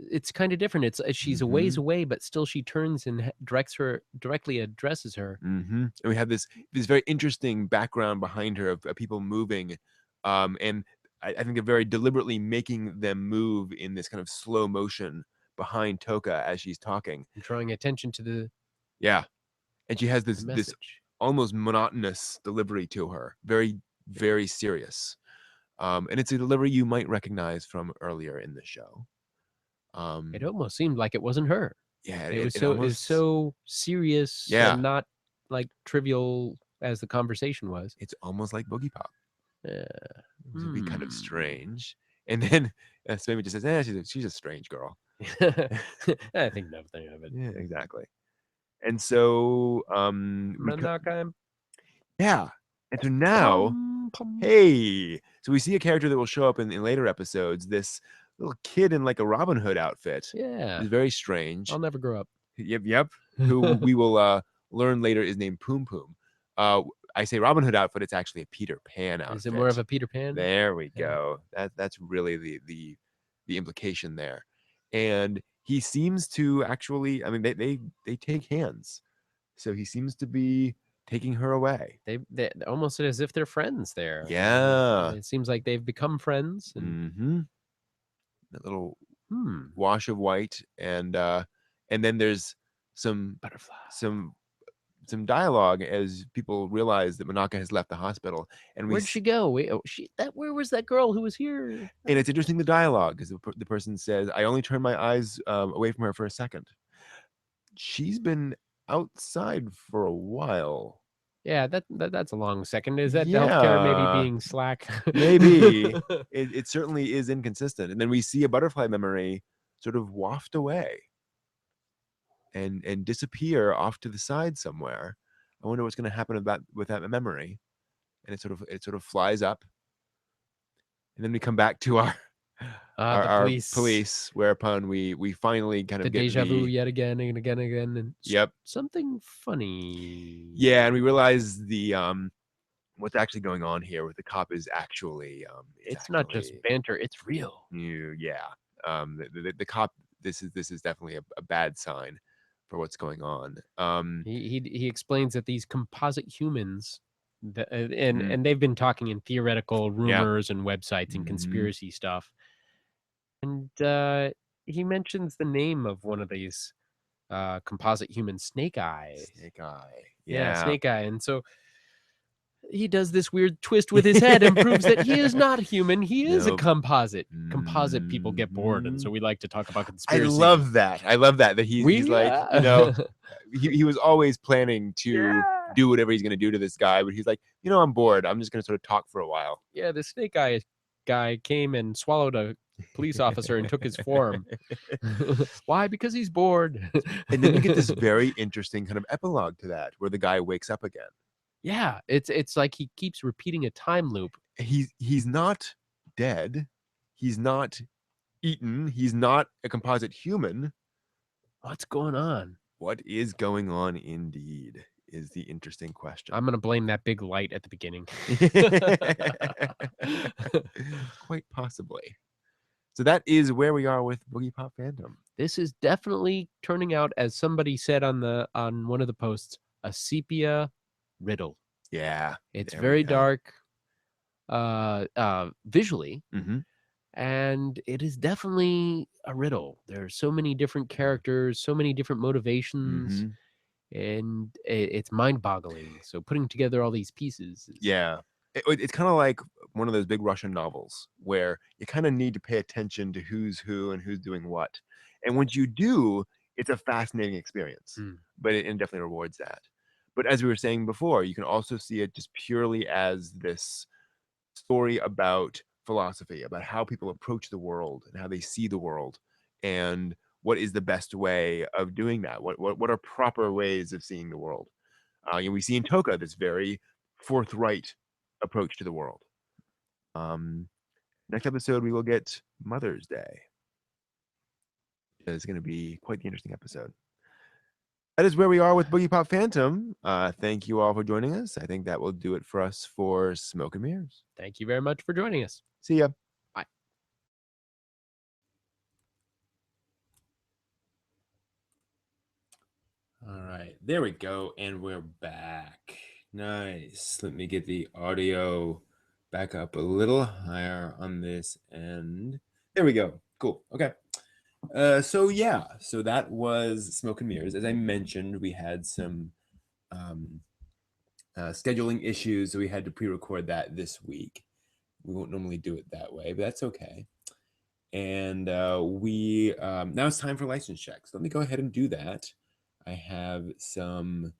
it's kind of different. It's she's a ways away, but still she turns and directly addresses her.
And we have this very interesting background behind her of people moving, and I think they're very deliberately making them move in this kind of slow motion behind Toka as she's talking,
and drawing attention to the
and she has this
message.
Almost monotonous delivery to her, very very serious, and it's a delivery you might recognize from earlier in the show.
It almost seemed like it wasn't her.
Yeah,
it was so serious, and not like trivial as the conversation was.
It's almost like Boogiepop.
Yeah.
It would be kind of strange. And then Swayman just says, she's a strange girl.
I think nothing of it.
Yeah, exactly. And so yeah. And so now, hey, so we see a character that will show up in later episodes, this little kid in like a Robin Hood outfit.
Yeah.
It's very strange.
I'll never grow up.
Yep. Who we will learn later is named Poom Poom. I say Robin Hood outfit, it's actually a Peter Pan outfit.
Is it more of a Peter Pan?
There we go. That's really the implication there. And he seems to actually, I mean, they take hands. So he seems to be taking her away.
They almost as if they're friends there.
Yeah.
It seems like they've become friends. And
that little wash of white, and then there's some
butterfly,
some dialogue as people realize that Manaka has left the hospital. And
where'd she go? Where was that girl who was here?
And it's interesting, the dialogue, because the person says, I only turned my eyes away from her for a second. She's been outside for a while.
Yeah, that's a long second. Is that healthcare maybe being slack?
Maybe. It certainly is inconsistent. And then we see a butterfly memory sort of waft away and disappear off to the side somewhere. I wonder what's going to happen with that memory. And it sort of flies up. And then we come back to our police, whereupon we finally kind of
the
get
deja vu yet again and again and again. And
yep.
Something funny.
Yeah, and we realize the what's actually going on here with the cop is actually
it's not just banter, it's real.
Yeah. The cop, this is definitely a bad sign for what's going on.
He explains that these composite humans, and they've been talking in theoretical rumors and websites and conspiracy stuff. And he mentions the name of one of these composite humans, Snake Eye. Yeah, Snake Eye. And so he does this weird twist with his head and proves that he is not human. He is a composite. Composite people get bored, and so we like to talk about conspiracy.
I love that. That he's like, he was always planning to do whatever he's going to do to this guy, but he's like, I'm bored. I'm just going to sort of talk for a while.
Yeah, the Snake Eye guy came and swallowed a police officer and took his form. Why? Because he's bored.
And then you get this very interesting kind of epilogue to that, where the guy wakes up again.
Yeah, it's like he keeps repeating a time loop.
He's not dead. He's not eaten. He's not a composite human.
What's going on?
What is going on indeed is the interesting question.
I'm gonna blame that big light at the beginning.
Quite possibly. So that is where we are with Boogiepop Phantom.
This is definitely turning out, as somebody said on one of the posts, a sepia riddle.
Yeah.
It's
there we
very
go.
dark visually,
Mhm.
and it is definitely a riddle. There are so many different characters, so many different motivations,
Mhm.
and it's mind-boggling. So putting together all these pieces is
Yeah. It's kind of like one of those big Russian novels where you kind of need to pay attention to who's who and who's doing what. And once you do, it's a fascinating experience,
Mm.
but it definitely rewards that. But as we were saying before, you can also see it just purely as this story about philosophy, about how people approach the world and how they see the world, and what is the best way of doing that. What are proper ways of seeing the world? We see in Toka this very forthright approach to the world. Um, Next episode, we will get Mother's Day. It's going to be quite the interesting episode. That is where we are with Boogiepop Phantom. Thank you all for joining us. I think that will do it for us for Smoke and Mirrors.
Thank you very much for joining us.
See ya.
Bye.
All right, there we go, and we're back. Nice. Let me get the audio back up a little higher on this end. There we go. Cool. Okay. So that was Smoke and Mirrors. As I mentioned, we had some scheduling issues, so we had to pre-record that this week. We won't normally do it that way, but that's okay. And we now it's time for license checks. Let me go ahead and do that. I have some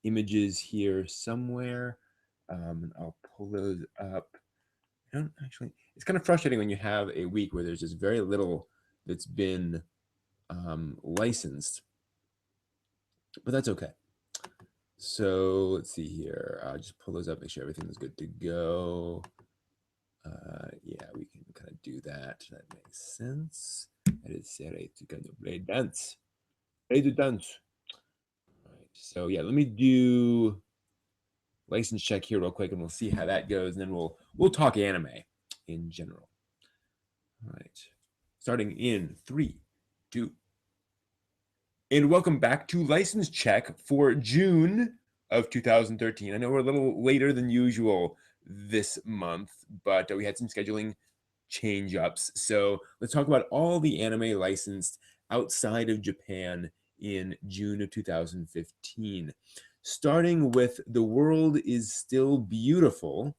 images here somewhere. And I'll pull those up. I don't actually. It's kind of frustrating when you have a week where there's just very little that's been licensed, but that's okay. So let's see here. I'll just pull those up, make sure everything is good to go. Yeah, we can kind of do that. That makes sense. That is ready to kind of play dance. Ready to dance. All right. So yeah, let me do license check here real quick, and we'll see how that goes, and then we'll talk anime in general. All right. Starting in 3, 2, and welcome back to license check for June of 2013. I know we're a little later than usual this month, but we had some scheduling change ups. So let's talk about all the anime licensed outside of Japan in June of 2015. Starting with The World is Still Beautiful,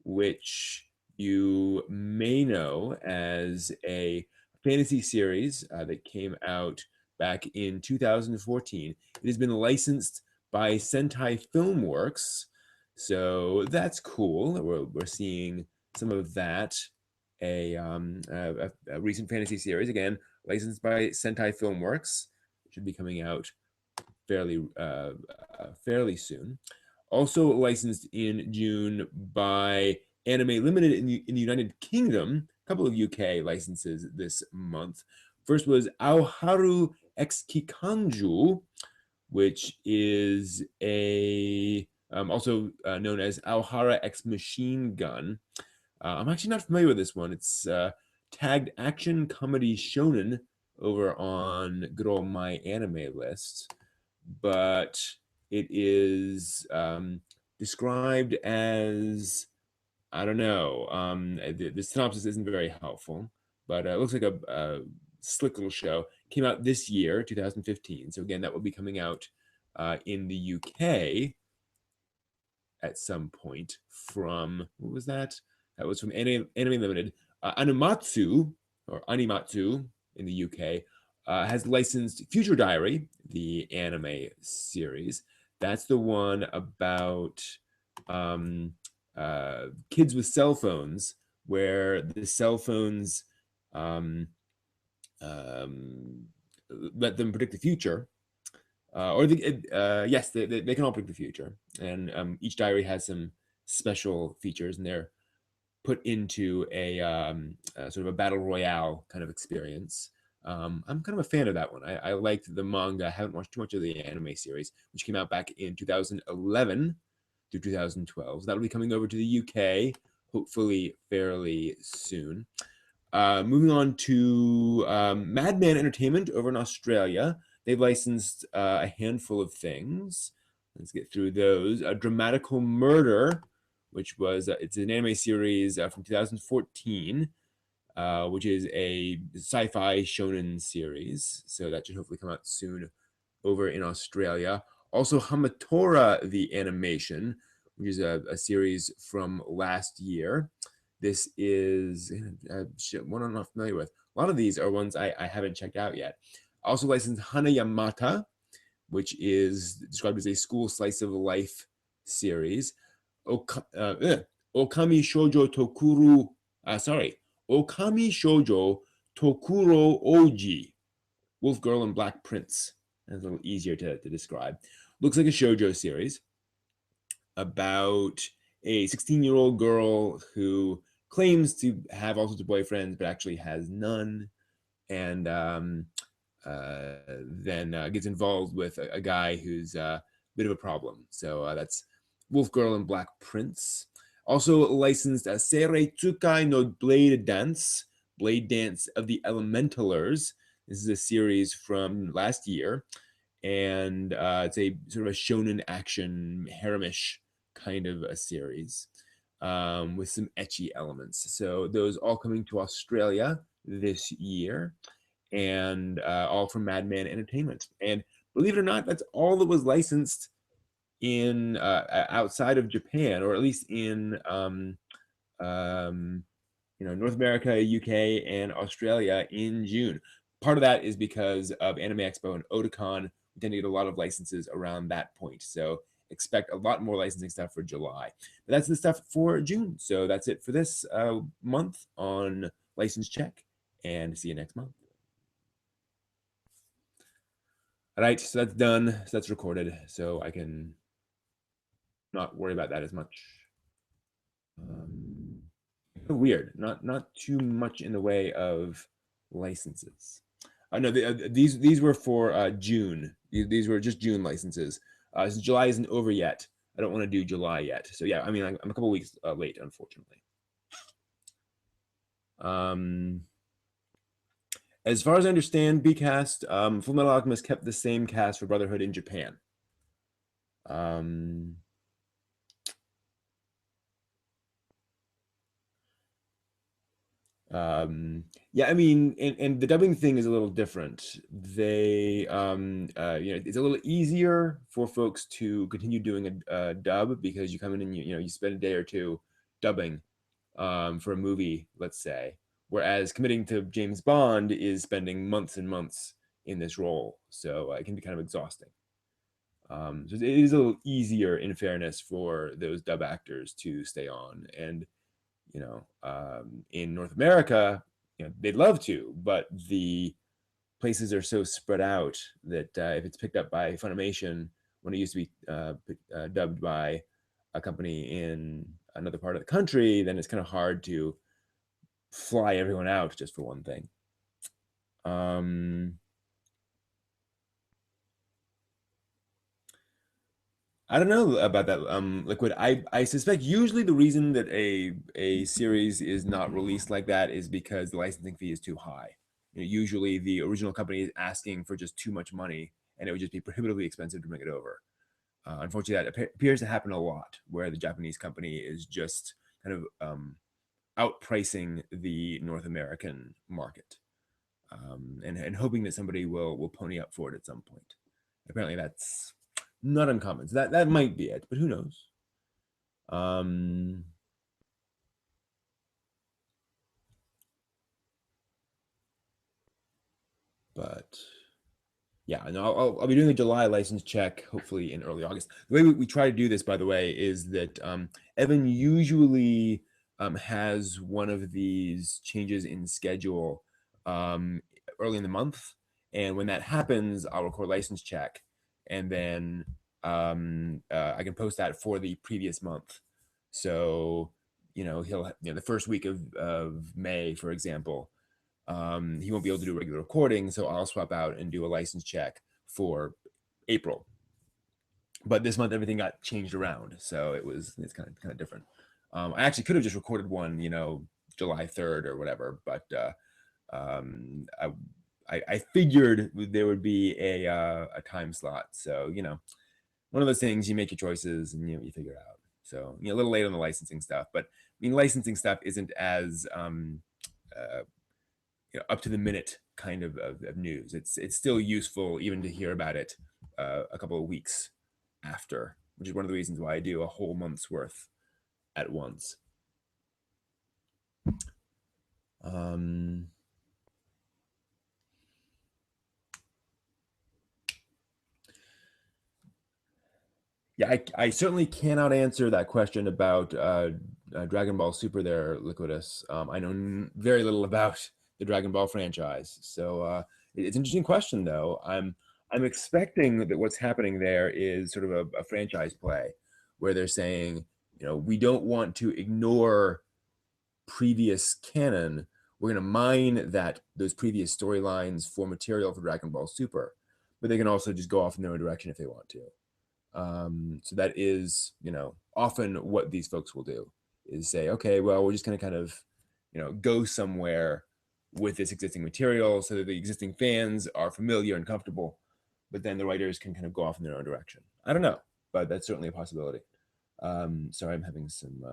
which you may know as a fantasy series that came out back in 2014. It has been licensed by Sentai Filmworks, so that's cool. We're seeing some of that. A recent fantasy series, again, licensed by Sentai Filmworks, should be coming out fairly soon. Also licensed in June by Anime Limited in the United Kingdom. A couple of UK licenses this month. First was Aoharu X Kikanju, which is a also known as Aohara X Machine Gun. I'm actually not familiar with this one. It's tagged action comedy shonen over on good old My Anime List, but it is described as, I don't know. The synopsis isn't very helpful, but it looks like a slick little show. Came out this year, 2015. So again, that will be coming out in the UK at some point from, what was that? That was from Anime Limited. Animatsu, or Animatsu in the UK, has licensed Future Diary, the anime series. That's the one about kids with cell phones, where the cell phones um, um, let them predict the future. Yes, they can all predict the future, and each diary has some special features, and they're put into a sort of a battle royale kind of experience. I'm kind of a fan of that one. I liked the manga. I haven't watched too much of the anime series, which came out back in 2011 through 2012. So that'll be coming over to the UK, hopefully fairly soon. Moving on to Madman Entertainment over in Australia. They've licensed a handful of things. Let's get through those. Dramatical Murder, which was it's an anime series from 2014. Which is a sci-fi shonen series. So that should hopefully come out soon over in Australia. Also, Hamatora the Animation, which is a series from last year. This is one I'm not familiar with. A lot of these are ones I haven't checked out yet. Also licensed Hanayamata, which is described as a school slice of life series. Okami Shoujo Tokuru, Okami Shoujo Tokuro Oji, Wolf Girl and Black Prince. That's a little easier to describe. Looks like a shoujo series about a 16-year-old girl who claims to have all sorts of boyfriends, but actually has none, and then gets involved with a guy who's a bit of a problem. So that's Wolf Girl and Black Prince. Also licensed Seirei Tsukai no Blade Dance of the Elementalers. This is a series from last year, and it's a sort of a shonen action haremish kind of a series with some ecchi elements. So those all coming to Australia this year, and all from Madman Entertainment. And believe it or not, that's all that was licensed in outside of Japan, or at least in North America, UK, and Australia in June. Part of that is because of Anime Expo and Otakon. We tend to get a lot of licenses around that point. So expect a lot more licensing stuff for July. But that's the stuff for June. So that's it for this month on License Check, and see you next month. All right, so that's done. So that's recorded. So I can not worry about that as much. Weird. Not too much in the way of licenses. No, these were for June. These were just June licenses. Since July isn't over yet, I don't want to do July yet. So yeah, I mean, I'm a couple weeks late, unfortunately. As far as I understand, Bcast, Full Metal Alchemist kept the same cast for Brotherhood in Japan. Yeah, I mean, and the dubbing thing is a little different. They it's a little easier for folks to continue doing a dub, because you come in and you spend a day or two dubbing for a movie, let's say, whereas committing to James Bond is spending months and months in this role, so it can be kind of exhausting. So it is a little easier, in fairness, for those dub actors to stay on. And in North America, they'd love to, but the places are so spread out that if it's picked up by Funimation when it used to be dubbed by a company in another part of the country, then it's kind of hard to fly everyone out just for one thing. I don't know about that, Liquid. I suspect usually the reason that a series is not released like that is because the licensing fee is too high. Usually the original company is asking for just too much money, and it would just be prohibitively expensive to bring it over. Unfortunately, that appears to happen a lot, where the Japanese company is just kind of outpricing the North American market, and hoping that somebody will pony up for it at some point. Apparently, that's not uncommon. So that might be it, but who knows? But yeah, and I'll be doing a July license check, hopefully in early August. The way we try to do this, by the way, is that Evan usually has one of these changes in schedule early in the month, and when that happens, I'll record license check, and then I can post that for the previous month. So he'll the first week of May, for example, he won't be able to do regular recording, so I'll swap out and do a license check for April. But this month everything got changed around, so it's kind of different. I actually could have just recorded one, July 3rd or whatever, but I figured there would be a time slot. So one of those things, you make your choices and you figure it out. So a little late on the licensing stuff, but licensing stuff isn't as up to the minute kind of news. It's still useful even to hear about it a couple of weeks after, which is one of the reasons why I do a whole month's worth at once. Yeah, I certainly cannot answer that question about Dragon Ball Super there, Liquidus. I know very little about the Dragon Ball franchise. So it's an interesting question, though. I'm expecting that what's happening there is sort of a franchise play where they're saying, we don't want to ignore previous canon. We're going to mine those previous storylines for material for Dragon Ball Super, but they can also just go off in their own direction if they want to. So that is, often what these folks will do is say, okay, well, we're just going to kind of, go somewhere with this existing material so that the existing fans are familiar and comfortable, but then the writers can kind of go off in their own direction. I don't know, but that's certainly a possibility. Sorry, I'm having some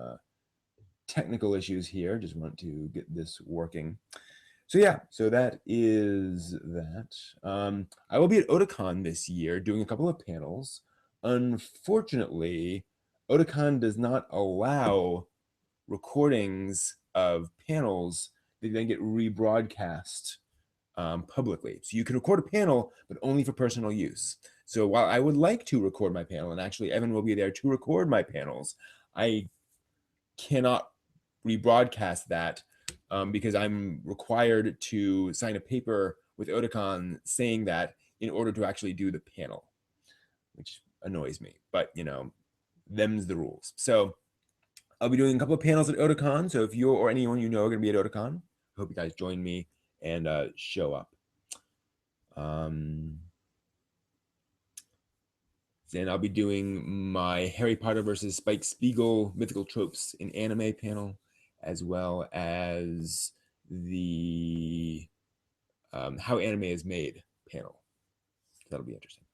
technical issues here. Just want to get this working. So yeah, so that is that. I will be at Otakon this year doing a couple of panels. Unfortunately, Otakon does not allow recordings of panels that then get rebroadcast publicly. So you can record a panel, but only for personal use. So while I would like to record my panel, and actually Evan will be there to record my panels, I cannot rebroadcast that because I'm required to sign a paper with Otakon saying that in order to actually do the panel, which annoys me, but them's the rules. So I'll be doing a couple of panels at Otakon. So if you or anyone you know are going to be at Otakon, I hope you guys join me and show up. Then I'll be doing my Harry Potter versus Spike Spiegel mythical tropes in anime panel, as well as the how anime is made panel. That'll be interesting.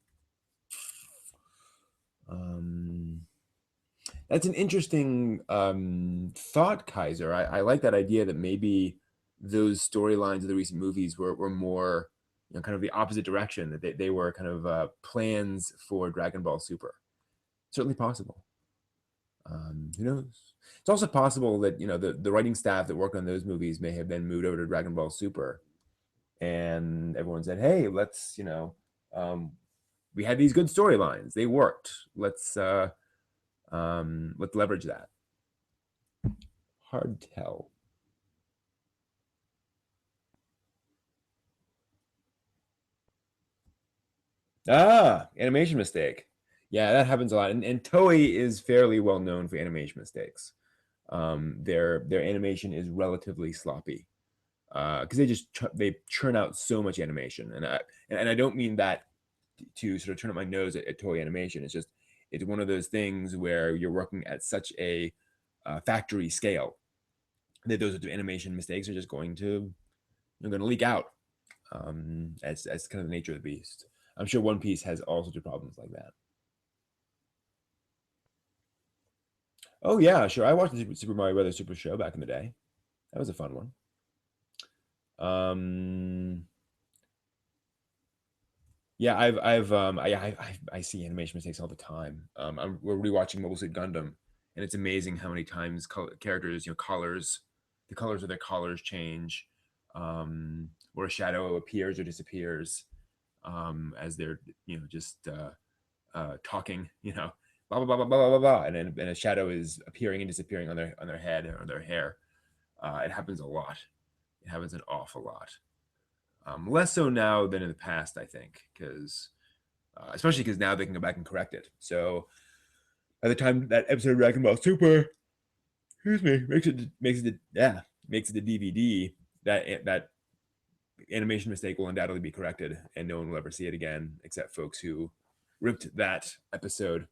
That's an interesting thought, Kaiser. I like that idea that maybe those storylines of the recent movies were more, kind of the opposite direction, that they were kind of plans for Dragon Ball Super. Certainly possible. Who knows? It's also possible that, the writing staff that worked on those movies may have been moved over to Dragon Ball Super. And everyone said, hey, let's, we had these good storylines. They worked. Let's leverage that. Hard to tell. Animation mistake. Yeah, that happens a lot. And Toei is fairly well known for animation mistakes. Their animation is relatively sloppy because they churn out so much animation. And I don't mean that to sort of turn up my nose at Toei animation. It's one of those things where you're working at such a factory scale that those animation mistakes are just going to leak out as kind of the nature of the beast. I'm sure One Piece has all sorts of problems like that. Oh yeah, sure. I watched the Super Mario Brothers Super Show back in the day. That was a fun one. Yeah, I see animation mistakes all the time. We're rewatching Mobile Suit Gundam, and it's amazing how many times characters, collars, the colors of their collars change, or a shadow appears or disappears as they're just talking, blah blah blah blah blah blah blah, and a shadow is appearing and disappearing on their head or their hair. It happens a lot. It happens an awful lot. Less so now than in the past, I think, because especially because now they can go back and correct it. So by the time that episode of Dragon Ball Super, excuse me, makes it the DVD, that animation mistake will undoubtedly be corrected, and no one will ever see it again except folks who ripped that episode.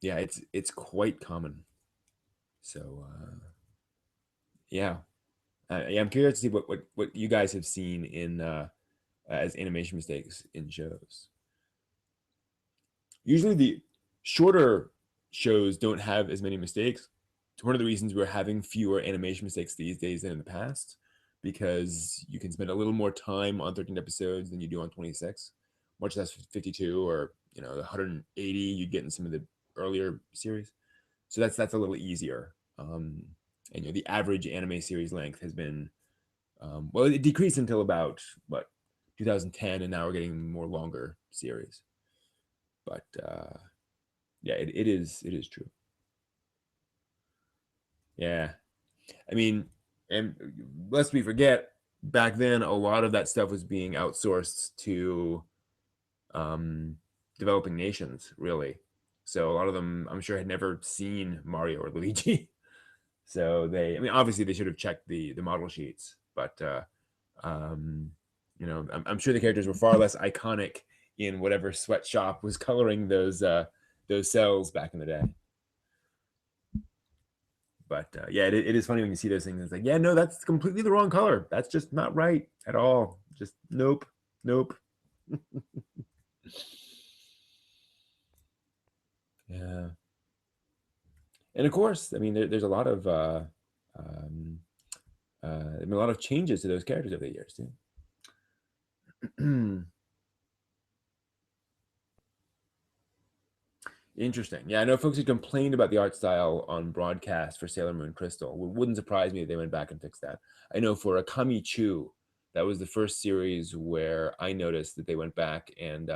Yeah, it's quite common. So yeah, I'm curious to see what you guys have seen in as animation mistakes in shows. Usually, the shorter shows don't have as many mistakes. It's one of the reasons we're having fewer animation mistakes these days than in the past, because you can spend a little more time on 13 episodes than you do on 26, much less 52 or 180 you'd get in some of the earlier series. So that's a little easier. And the average anime series length has been well, it decreased until about 2010, and now we're getting more longer series. But yeah, it is true. Yeah, I mean, and lest we forget, back then a lot of that stuff was being outsourced to developing nations, really. So a lot of them, I'm sure, had never seen Mario or Luigi. So I mean, obviously they should have checked the model sheets, but I'm sure the characters were far less iconic in whatever sweatshop was coloring those cells back in the day. But yeah, it is funny when you see those things. It's like, yeah, no, that's completely the wrong color. That's just not right at all. Just nope. Yeah. And of course, I mean, there's a lot of a lot of changes to those characters over the years too. Interesting. Yeah, I know folks who complained about the art style on broadcast for Sailor Moon Crystal. It wouldn't surprise me if they went back and fixed that. I know for Akami Chu, that was the first series where I noticed that they went back and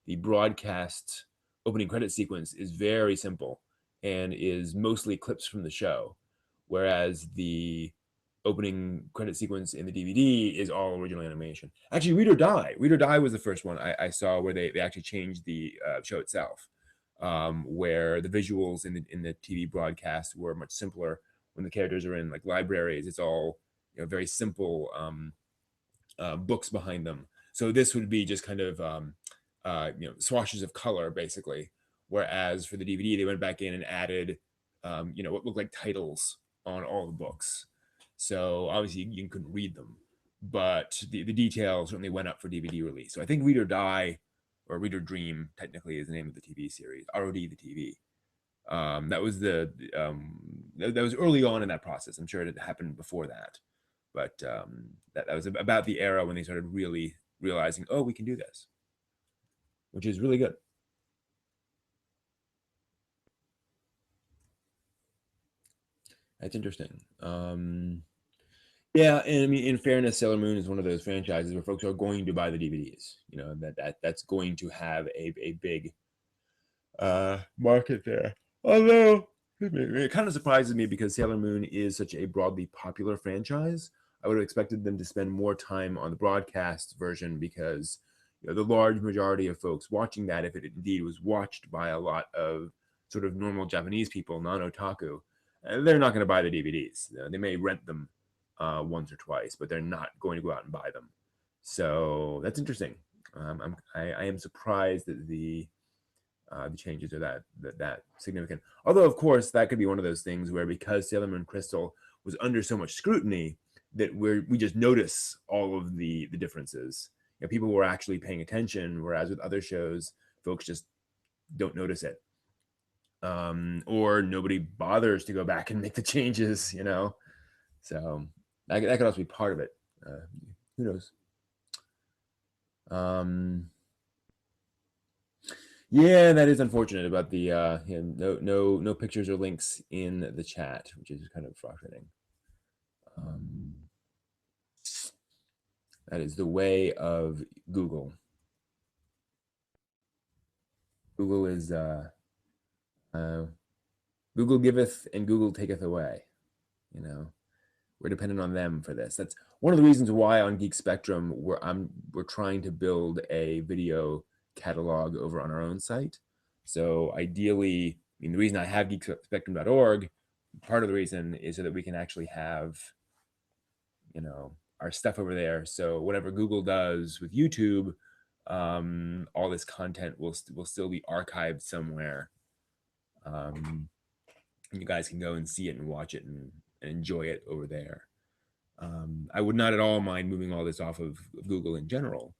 the broadcast opening credit sequence is very simple and is mostly clips from the show, whereas the opening credit sequence in the DVD is all original animation. Actually, Read or Die. Read or Die was the first one I saw where they actually changed the show itself. Where the visuals in the TV broadcast were much simpler. When the characters are in like libraries, it's all very simple books behind them. So this would be just kind of swashes of color basically. Whereas for the DVD, they went back in and added what looked like titles on all the books. So obviously you couldn't read them, but the details certainly went up for DVD release. So I think Read or Die, or Read or Dream, technically, is the name of the TV series. ROD the TV. That was that was early on in that process. I'm sure it had happened before that, but that was about the era when they started really realizing, oh, we can do this, which is really good. That's interesting. Yeah, and I mean, in fairness, Sailor Moon is one of those franchises where folks are going to buy the DVDs. That's going to have a big market there. Although it kind of surprises me because Sailor Moon is such a broadly popular franchise. I would have expected them to spend more time on the broadcast version because the large majority of folks watching that, if it indeed was watched by a lot of sort of normal Japanese people, non-otaku, they're not going to buy the DVDs. They may rent them once or twice, but they're not going to go out and buy them. So that's interesting. I am surprised that the changes are that significant. Although, of course, that could be one of those things where because Sailor Moon Crystal was under so much scrutiny that we just notice all of the differences. People were actually paying attention, whereas with other shows, folks just don't notice it. Or nobody bothers to go back and make the changes, So that could also be part of it. Who knows? Yeah, that is unfortunate about the no pictures or links in the chat, which is kind of frustrating. That is the way of Google. Google is Google giveth and Google taketh away. We're dependent on them for this. That's one of the reasons why on Geek Spectrum we're trying to build a video catalog over on our own site. So ideally, I mean, the reason I have geekspectrum.org part of the reason is so that we can actually have, you know, our stuff over there. So whatever Google does with YouTube, all this content will still be archived somewhere. And you guys can go and see it and watch it and enjoy it over there. I would not at all mind moving all this off of Google in general,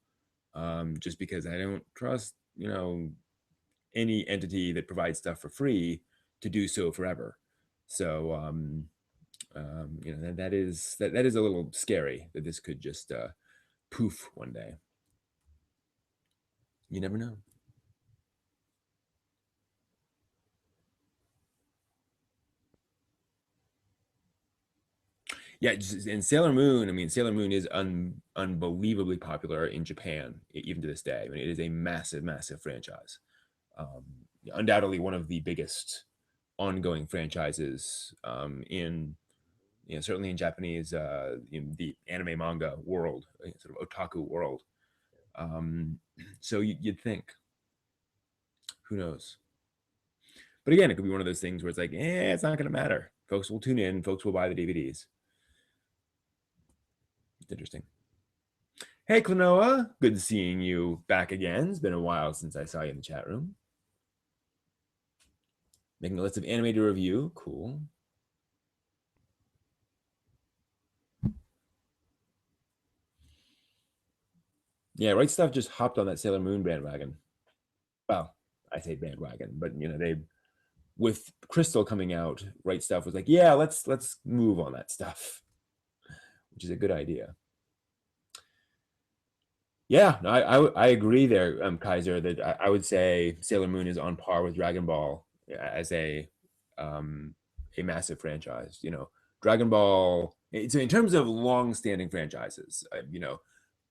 just because I don't trust, you know, any entity that provides stuff for free to do so forever. So, you know, that is a little scary that this could just poof one day. You never know. Yeah, and Sailor Moon. I mean, Sailor Moon is unbelievably popular in Japan, even to this day. I mean, it is a massive, massive franchise. Undoubtedly, one of the biggest ongoing franchises in, you know, certainly in Japanese, in the anime manga world, sort of otaku world. So you'd think, who knows? But again, it could be one of those things where it's like, it's not going to matter. Folks will tune in. Folks will buy the DVDs. It's interesting. Hey, Klonoa. Good seeing you back again. It's been a while since I saw you in the chat room. Making a list of anime to review. Cool. Yeah, Right Stuff just hopped on that Sailor Moon bandwagon. Well, I say bandwagon, but you know, they, with Crystal coming out, Right Stuff was like, yeah, let's move on that stuff, which is a good idea. Yeah, no, I agree there, Kaiser, that I would say Sailor Moon is on par with Dragon Ball as a massive franchise. You know, Dragon Ball. So in terms of long-standing franchises, you know,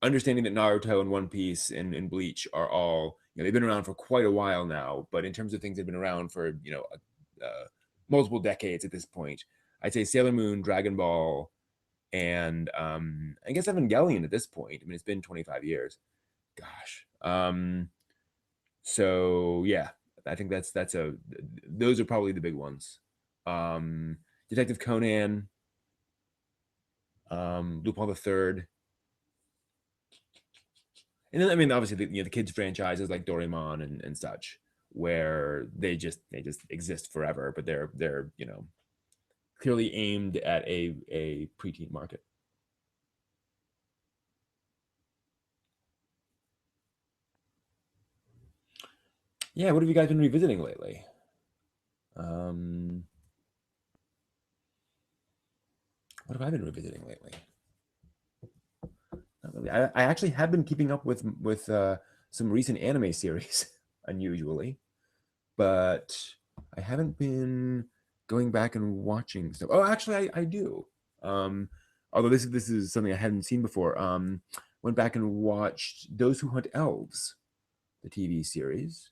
understanding that Naruto and One Piece and Bleach are all, you know, they've been around for quite a while now. But in terms of things that have been around for, you know, multiple decades at this point, I'd say Sailor Moon, Dragon Ball, and I guess Evangelion at this point. I mean, it's been 25 years. Gosh. So yeah, I think those are probably the big ones. Detective Conan, Lupin the Third, and then I mean, obviously the kids franchises like Doraemon and such, where they just exist forever, but they're you know, clearly aimed at a preteen market. Yeah, what have you guys been revisiting lately? What have I been revisiting lately? Not really. I actually have been keeping up with some recent anime series, unusually, but I haven't been going back and watching stuff. Oh, actually, I do. Although this is something I hadn't seen before. Went back and watched Those Who Hunt Elves, the TV series.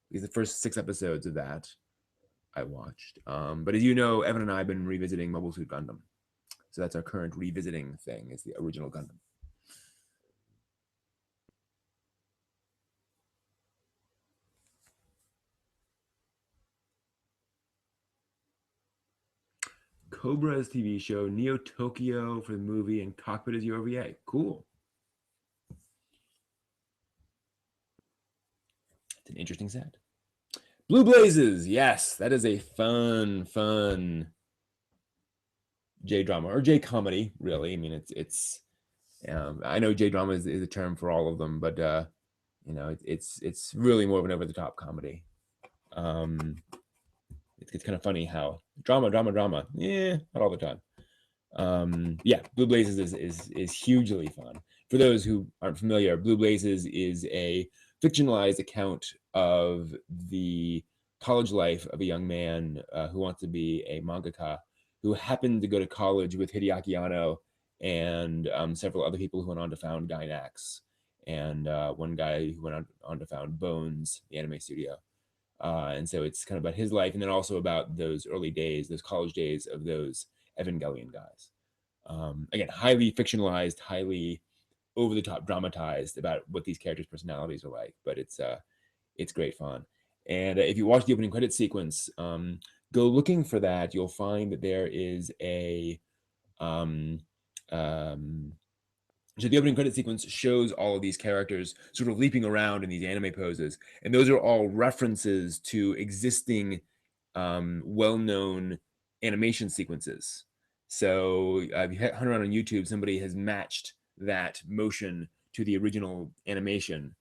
Because the first 6 episodes of that I watched. But as you know, Evan and I have been revisiting Mobile Suit Gundam. So that's our current revisiting thing, is the original Gundam. Cobra's TV show, Neo Tokyo for the movie, and Cockpit as your OVA. Cool. It's an interesting set. Blue Blazes, yes, that is a fun J-drama or J-comedy, really. I mean, it's I know J-drama is a term for all of them, but you know, it's really more of an over-the-top comedy. It's kind of funny how drama, yeah, not all the time. Yeah, Blue Blazes is hugely fun. For those who aren't familiar, Blue Blazes is a fictionalized account of the college life of a young man who wants to be a mangaka, who happened to go to college with Hideaki Anno and several other people who went on to found Gainax, and one guy who went on to found Bones, the anime studio. And so it's kind of about his life, and then also about those early days, those college days of those Evangelion guys. Again, highly fictionalized, highly over the top dramatized about what these characters' personalities are like, but it's great fun. And if you watch the opening credit sequence, go looking for that, you'll find that there is a um, um, so the opening credit sequence shows all of these characters sort of leaping around in these anime poses, and those are all references to existing well-known animation sequences. So if you hunt around on YouTube, somebody has matched that motion to the original animation,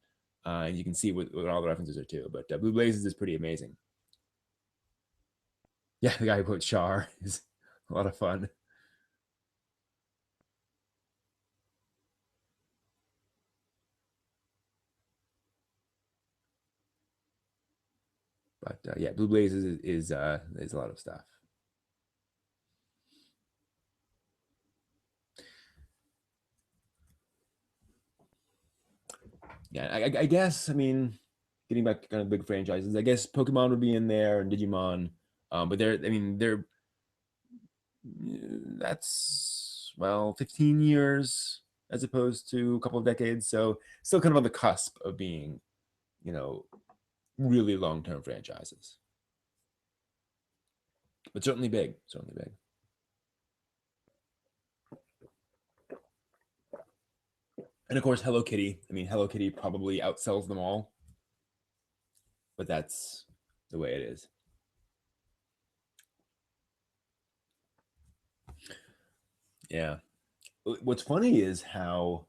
and you can see what all the references are to. But Blue Blazes is pretty amazing. Yeah, the guy who put Char is a lot of fun. But yeah, Blue Blazes is a lot of stuff. Yeah, I guess, I mean, getting back to kind of big franchises, I guess Pokemon would be in there and Digimon, but that's, well, 15 years as opposed to a couple of decades, so still kind of on the cusp of being, you know, really long-term franchises, but certainly big, certainly big. And of course, Hello Kitty. I mean, Hello Kitty probably outsells them all, but that's the way it is. Yeah. What's funny is how,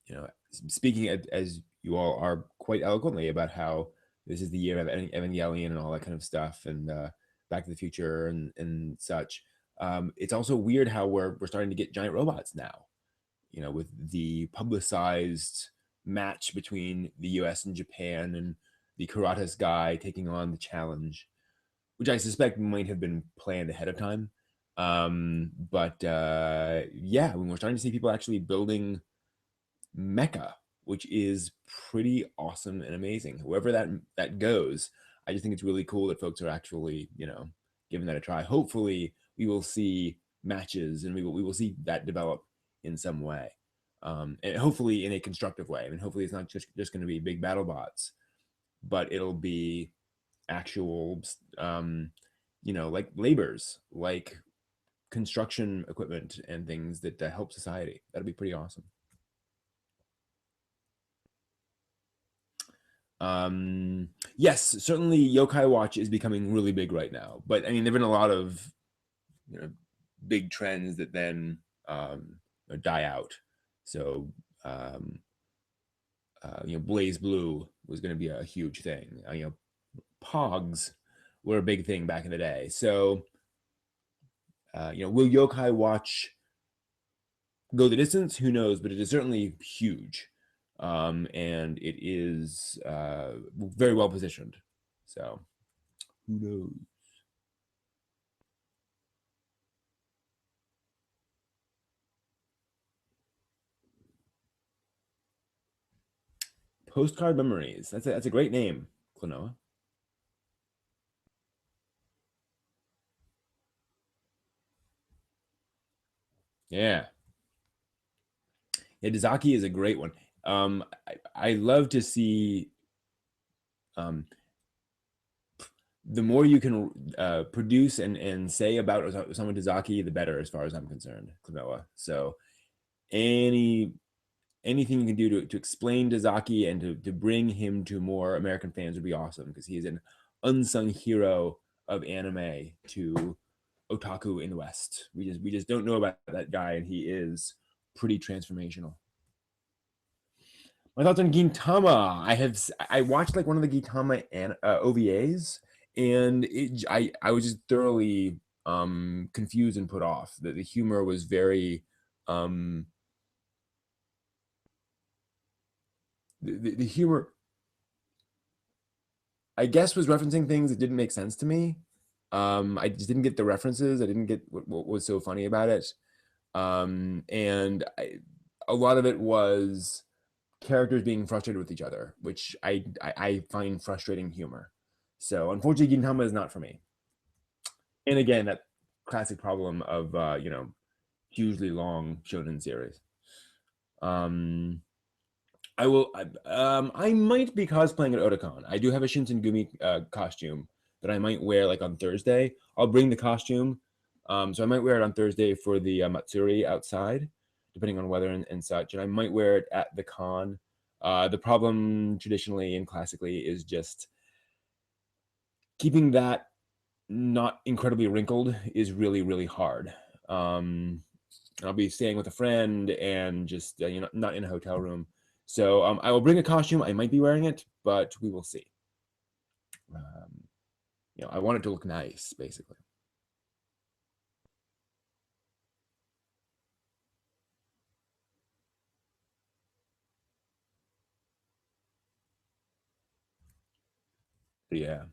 you know, speaking as you all are quite eloquently about how this is the year of Evangelion and all that kind of stuff, and Back to the Future and such. It's also weird how we're starting to get giant robots now. You know, with the publicized match between the U.S. and Japan, and the Karatas guy taking on the challenge, which I suspect might have been planned ahead of time. But yeah, when we're starting to see people actually building mecha, which is pretty awesome and amazing. Whoever that goes, I just think it's really cool that folks are actually, you know, giving that a try. Hopefully, we will see matches, and we will see that develop in some way, and hopefully in a constructive way. I mean, hopefully it's not just going to be big battle bots, but it'll be actual, you know, like labors, like construction equipment and things that help society. That'd be pretty awesome. Yes, certainly Yokai Watch is becoming really big right now, but I mean, there've been a lot of, you know, big trends that then die out. So you know, Blaze Blue was going to be a huge thing. You know, Pogs were a big thing back in the day. So you know, will Yokai Watch go the distance? Who knows? But it is certainly huge, and it is very well positioned. So who knows? Postcard Memories. That's a great name, Klonoa. Yeah. Yeah, Dazaki is a great one. I love to see the more you can produce and say about someone Dazaki, the better, as far as I'm concerned, Klonoa. So anything you can do to explain Dazaki and to bring him to more American fans would be awesome, because he is an unsung hero of anime to otaku in the West. We just don't know about that guy, and he is pretty transformational. My thoughts on Gintama. I watched like one of the Gintama OVAs, and I was just thoroughly confused and put off. The humor was very the humor, I guess, was referencing things that didn't make sense to me. I just didn't get the references. I didn't get what was so funny about it. And a lot of it was characters being frustrated with each other, which I find frustrating humor. So unfortunately, Gintama is not for me. And again, that classic problem of you know, hugely long shonen series. Um, I might be cosplaying at Otakon. I do have a Shinsengumi costume, that I might wear like on Thursday. I'll bring the costume. So I might wear it on Thursday for the Matsuri outside, depending on weather and such. And I might wear it at the con. The problem traditionally and classically is just keeping that not incredibly wrinkled is really, really hard. I'll be staying with a friend and just, not in a hotel room. So I will bring a costume. I might be wearing it, but we will see. I want it to look nice, basically. Yeah.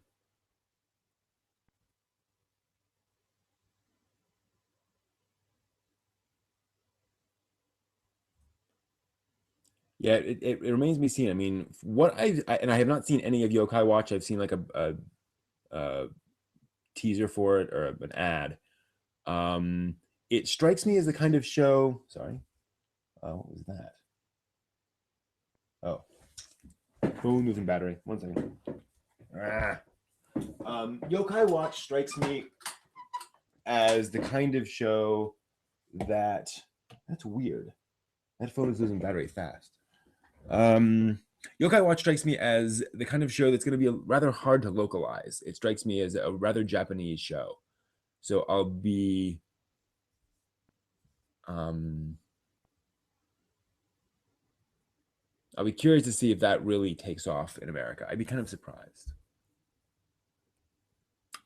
Yeah, it remains to be seen. I mean, what and I have not seen any of Yokai Watch. I've seen like a teaser for it or an ad. It strikes me as the kind of show. Sorry, what was that? Oh, phone losing battery. 1 second. Yokai Watch strikes me as the kind of show that's weird. That phone is losing battery fast. Yokai Watch strikes me as the kind of show that's going to be rather hard to localize. It strikes me as a rather Japanese show. So I'll be curious to see if that really takes off in America. I'd be kind of surprised.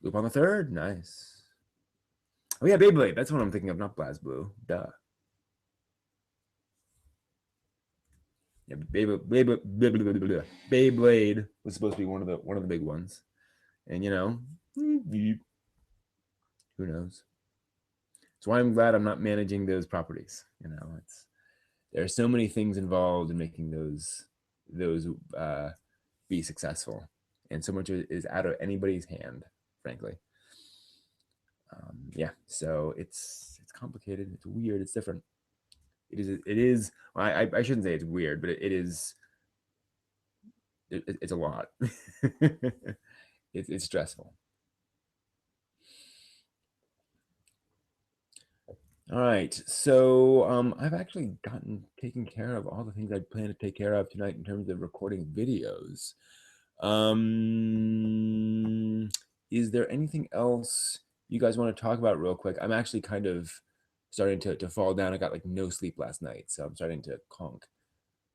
Loop on the Third, nice. Oh yeah, Beyblade. That's what I'm thinking of, not BlazBlue. Duh. Yeah, Beyblade was supposed to be one of the big ones, and who knows? That's why I'm glad I'm not managing those properties. There are so many things involved in making those be successful, and so much is out of anybody's hand, frankly. Yeah, so it's complicated. It's weird. It's different. It is. Well, I shouldn't say it's weird, but it is. It's a lot. It's stressful. All right, so I've actually taken care of all the things I plan to take care of tonight in terms of recording videos. Is there anything else you guys want to talk about real quick? I'm actually kind of starting to fall down. I got like no sleep last night, so I'm starting to conk.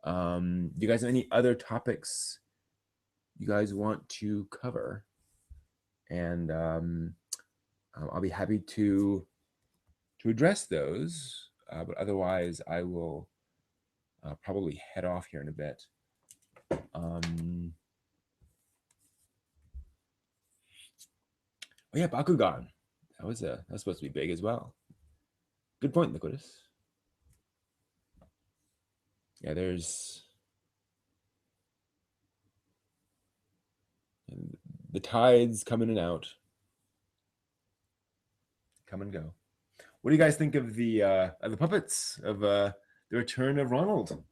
Do you guys have any other topics you guys want to cover? And I'll be happy to address those, but otherwise I will probably head off here in a bit. Oh yeah, Bakugan. That was supposed to be big as well. Good point, Liquidus. Yeah, there's the tides come in and out, come and go. What do you guys think of the puppets of the return of Ronald?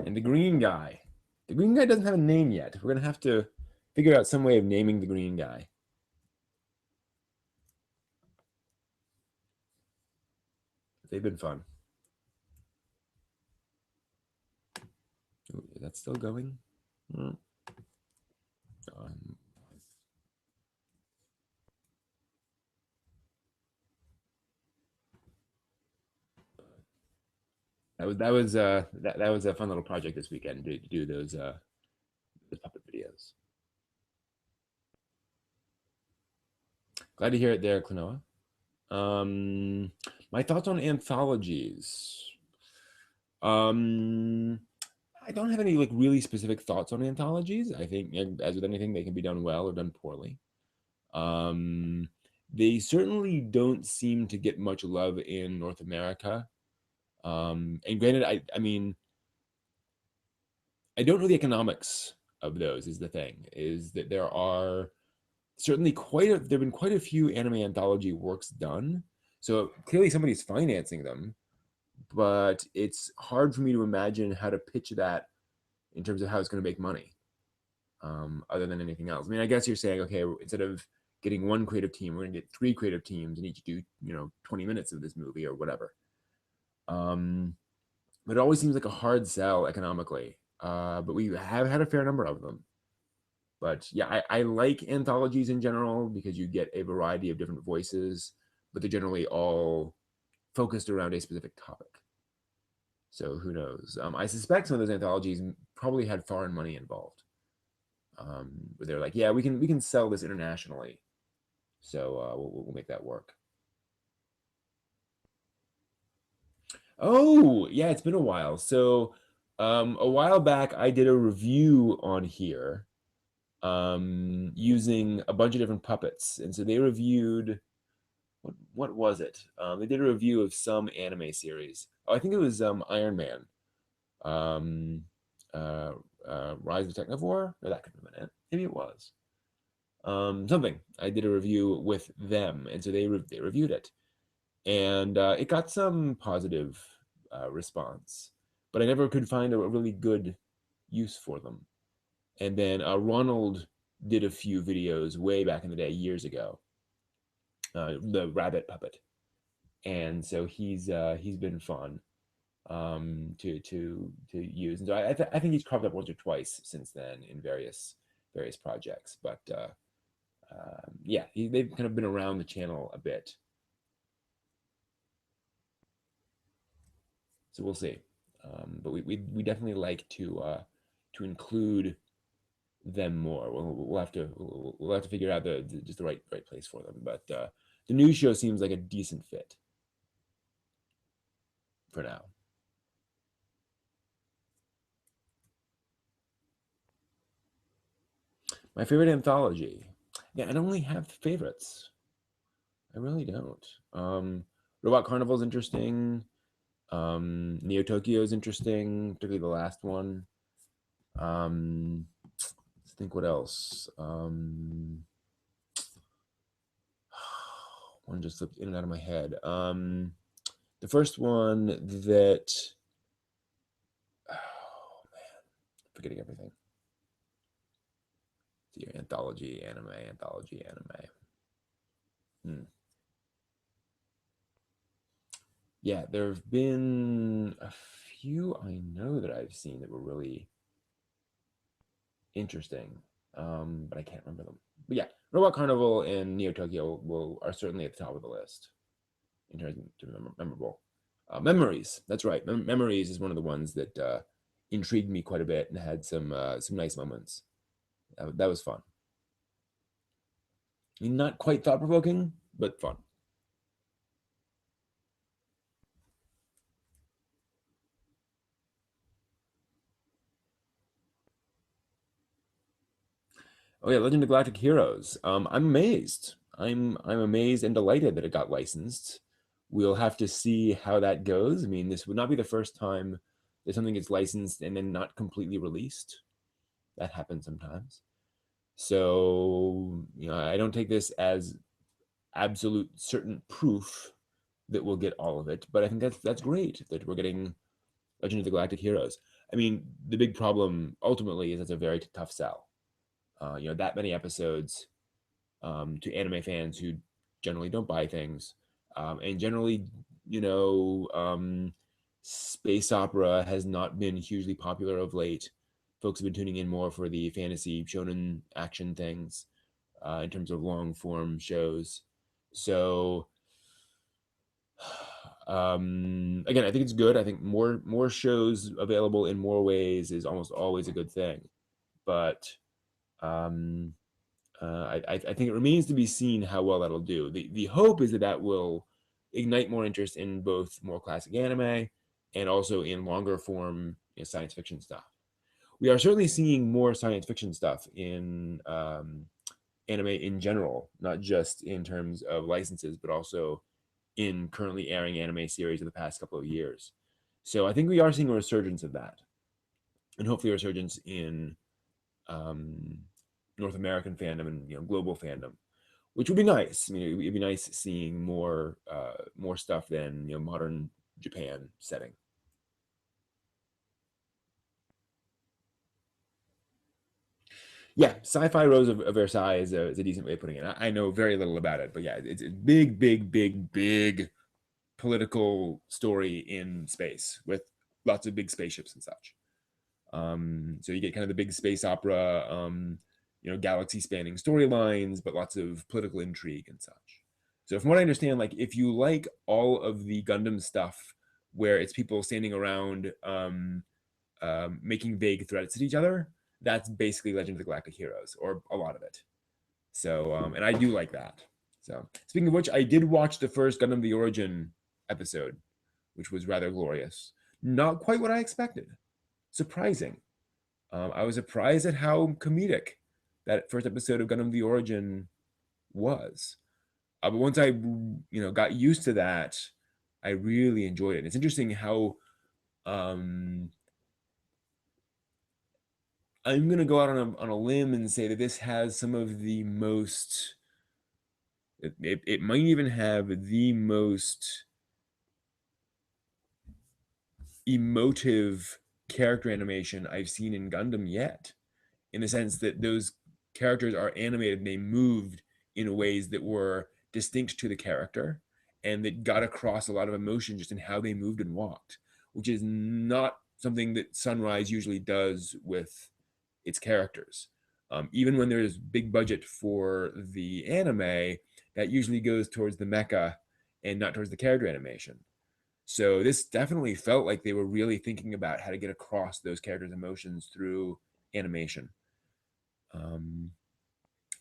And the green guy. The green guy doesn't have a name yet. We're gonna have to figure out some way of naming the green guy. They've been fun. Ooh, is that still going? That was a fun little project this weekend to do those puppet videos. Glad to hear it there, Klonoa. My thoughts on anthologies. I don't have any like really specific thoughts on anthologies. I think, as with anything, they can be done well or done poorly. They certainly don't seem to get much love in North America. And granted, I mean, I don't know the economics of those. Is the thing is that there are certainly there've been quite a few anime anthology works done. So clearly somebody's financing them, but it's hard for me to imagine how to pitch that in terms of how it's going to make money, other than anything else. I mean, I guess you're saying, okay, instead of getting one creative team, we're going to get 3 creative teams and each do 20 minutes of this movie or whatever. But it always seems like a hard sell economically. But we have had a fair number of them. But yeah, I like anthologies in general because you get a variety of different voices, but they're generally all focused around a specific topic. So who knows? I suspect some of those anthologies probably had foreign money involved. Where they're like, yeah, we can sell this internationally, so we'll make that work. Oh yeah, it's been a while. So a while back, I did a review on here using a bunch of different puppets, and so they reviewed what was it? They did a review of some anime series. Oh, I think it was Iron Man, Rise of Technovore, or that could have been it. Maybe it was something. I did a review with them, and so they reviewed it, and it got some positive response, but I never could find a really good use for them. And then Ronald did a few videos way back in the day, years ago, the rabbit puppet, and so he's been fun to use. And so I think he's cropped up once or twice since then in various projects. But yeah, they've kind of been around the channel a bit. So we'll see. But we definitely like to include them more. We'll have to figure out just the right place for them. But the news show seems like a decent fit for now. My favorite anthology. Yeah, I don't really have favorites. I really don't. Robot Carnival is interesting. Neo Tokyo is interesting, particularly the last one. Let's think what else. One just slipped in and out of my head. The first one that, oh man, I'm forgetting everything. It's your anthology anime. Yeah, there have been a few I know that I've seen that were really interesting, but I can't remember them. But yeah, Robot Carnival and Neo Tokyo are certainly at the top of the list in terms of memorable. Memories, that's right. Memories is one of the ones that intrigued me quite a bit and had some nice moments. That was fun. I mean, not quite thought-provoking, but fun. Oh yeah, Legend of Galactic Heroes. I'm amazed. I'm amazed and delighted that it got licensed. We'll have to see how that goes. I mean, this would not be the first time that something gets licensed and then not completely released. That happens sometimes. So, I don't take this as absolute certain proof that we'll get all of it, but I think that's great that we're getting Legend of the Galactic Heroes. I mean, the big problem ultimately is it's a very tough sell. That many episodes to anime fans who generally don't buy things, and generally, space opera has not been hugely popular of late. Folks have been tuning in more for the fantasy shonen action things in terms of long form shows. So again, I think it's good. I think more shows available in more ways is almost always a good thing. But I think it remains to be seen how well that'll do. The hope is that will ignite more interest in both more classic anime and also in longer form science fiction stuff. We are certainly seeing more science fiction stuff in anime in general, not just in terms of licenses, but also in currently airing anime series of the past couple of years. So I think we are seeing a resurgence of that, and hopefully a resurgence in North American fandom and global fandom, which would be nice. I mean, it'd be nice seeing more stuff than modern Japan setting. Yeah, Sci-Fi Rose of Versailles is a decent way of putting it. I know very little about it, but yeah, it's a big, big, big, big political story in space with lots of big spaceships and such. So you get kind of the big space opera, galaxy spanning storylines, but lots of political intrigue and such. So from what I understand, like if you like all of the Gundam stuff where it's people standing around making vague threats at each other, that's basically Legend of the Galactic Heroes, or a lot of it. So, and I do like that. So, speaking of which, I did watch the first Gundam The Origin episode, which was rather glorious. Not quite what I expected. Surprising. I was surprised at how comedic that first episode of Gundam The Origin was. But once I, got used to that, I really enjoyed it. And it's interesting how I'm going to go out on a limb and say that this has some of the most, it might even have the most emotive character animation I've seen in Gundam yet, in the sense that those characters are animated and they moved in ways that were distinct to the character and that got across a lot of emotion just in how they moved and walked, which is not something that Sunrise usually does with its characters. Even when there's big budget for the anime, that usually goes towards the mecha and not towards the character animation. So this definitely felt like they were really thinking about how to get across those characters' emotions through animation.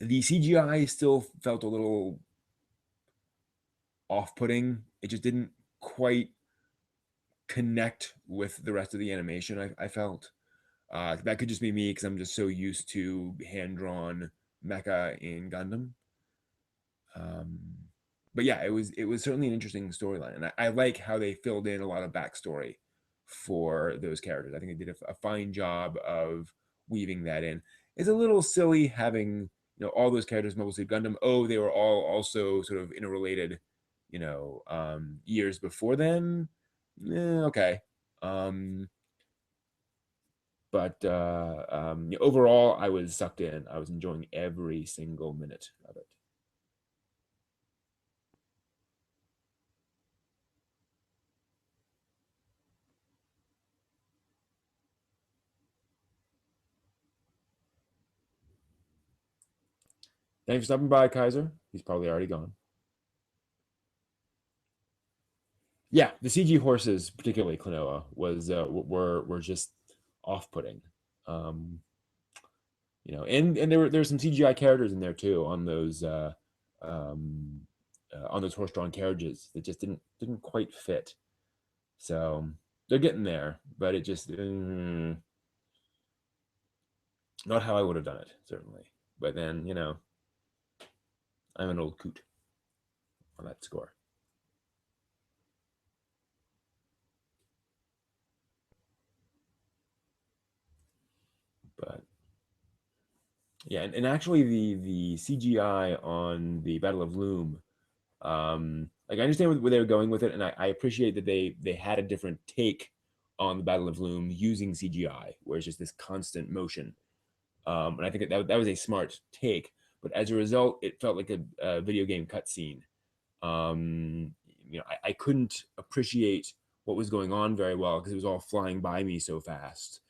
The CGI still felt a little off-putting. It just didn't quite connect with the rest of the animation, I felt. That could just be me because I'm just so used to hand-drawn mecha in Gundam. But yeah, it was certainly an interesting storyline, and I like how they filled in a lot of backstory for those characters. I think they did a fine job of weaving that in. It's a little silly having all those characters Mobile Suit Gundam. Oh, they were all also sort of interrelated, years before them. Okay. But overall, I was sucked in. I was enjoying every single minute of it. Thanks for stopping by, Kaiser. He's probably already gone. Yeah, the CG horses, particularly Klonoa, were just off-putting. And there were some CGI characters in there too on those horse-drawn carriages that just didn't quite fit. So they're getting there, but it just not how I would have done it, certainly. But then I'm an old coot on that score. But yeah, and actually the CGI on the Battle of Loom, like I understand where they were going with it, and I appreciate that they had a different take on the Battle of Loom using CGI, where it's just this constant motion. And I think that was a smart take, but as a result, it felt like a video game cutscene. I couldn't appreciate what was going on very well because it was all flying by me so fast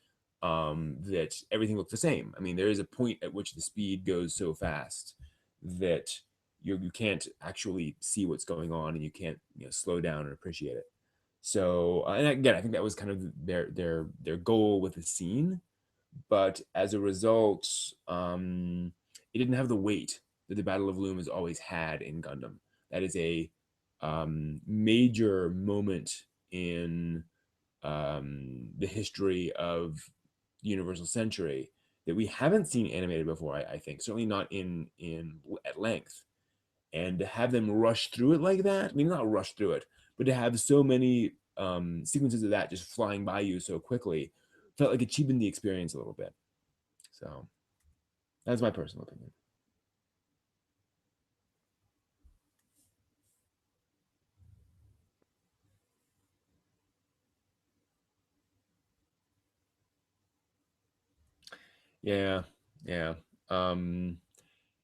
that everything looked the same. I mean, there is a point at which the speed goes so fast that you can't actually see what's going on, and you can't slow down and appreciate it. So, and again, I think that was kind of their goal with the scene, but as a result, it didn't have the weight that the Battle of Loom has always had in Gundam. That is a major moment in the history of the Universal Century that we haven't seen animated before. I think certainly not in at length, and to have them rush through it like that. I mean, not rush through it, but to have so many sequences of that just flying by you so quickly felt like it cheapened the experience a little bit. So that's my personal opinion. Yeah, yeah. Um,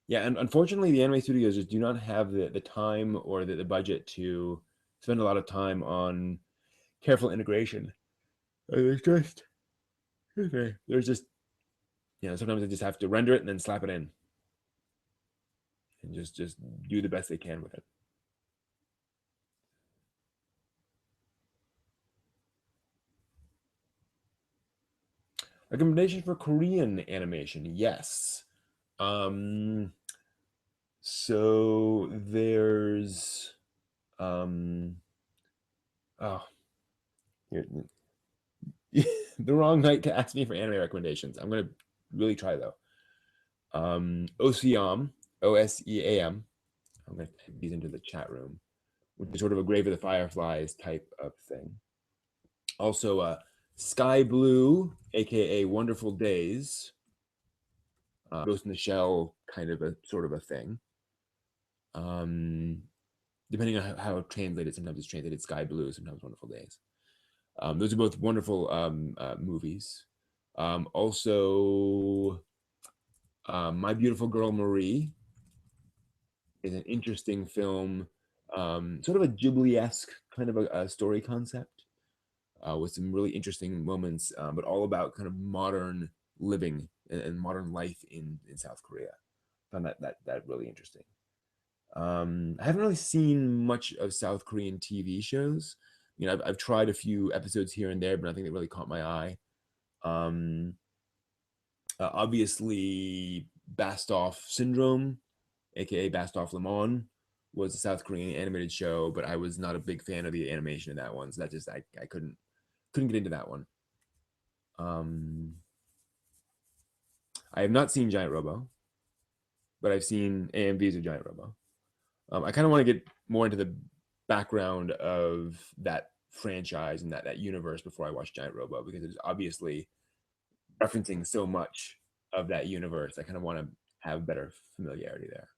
yeah, and unfortunately, the anime studios just do not have the time or the budget to spend a lot of time on careful integration. There's just, okay, there's just, sometimes they just have to render it and then slap it in, and just do the best they can with it. Recommendation for Korean animation? Yes. Um, so there's oh, the wrong night to ask me for anime recommendations. I'm gonna really try though. Oseam, Oseam. I'm gonna type these into the chat room, which is sort of a Grave of the Fireflies type of thing. Also, Sky Blue, aka Wonderful Days, Ghost in the Shell, kind of a sort of a thing. Depending on how translated, sometimes it's translated Sky Blue, sometimes Wonderful Days. Those are both wonderful movies. Also, My Beautiful Girl Marie is an interesting film, sort of a Ghibli-esque kind of a story concept, with some really interesting moments, but all about kind of modern living and modern life in South Korea. I found that really interesting. I haven't really seen much of South Korean TV shows. I've tried a few episodes here and there, but nothing that really caught my eye. Obviously, Bastoff Syndrome, aka Bastoff Lemon, was a South Korean animated show, but I was not a big fan of the animation in that one, so that just I couldn't get into that one. I have not seen Giant Robo, but I've seen AMVs of Giant Robo. I kind of want to get more into the background of that franchise and that universe before I watch Giant Robo, because it's obviously referencing so much of that universe. I kind of want to have better familiarity there.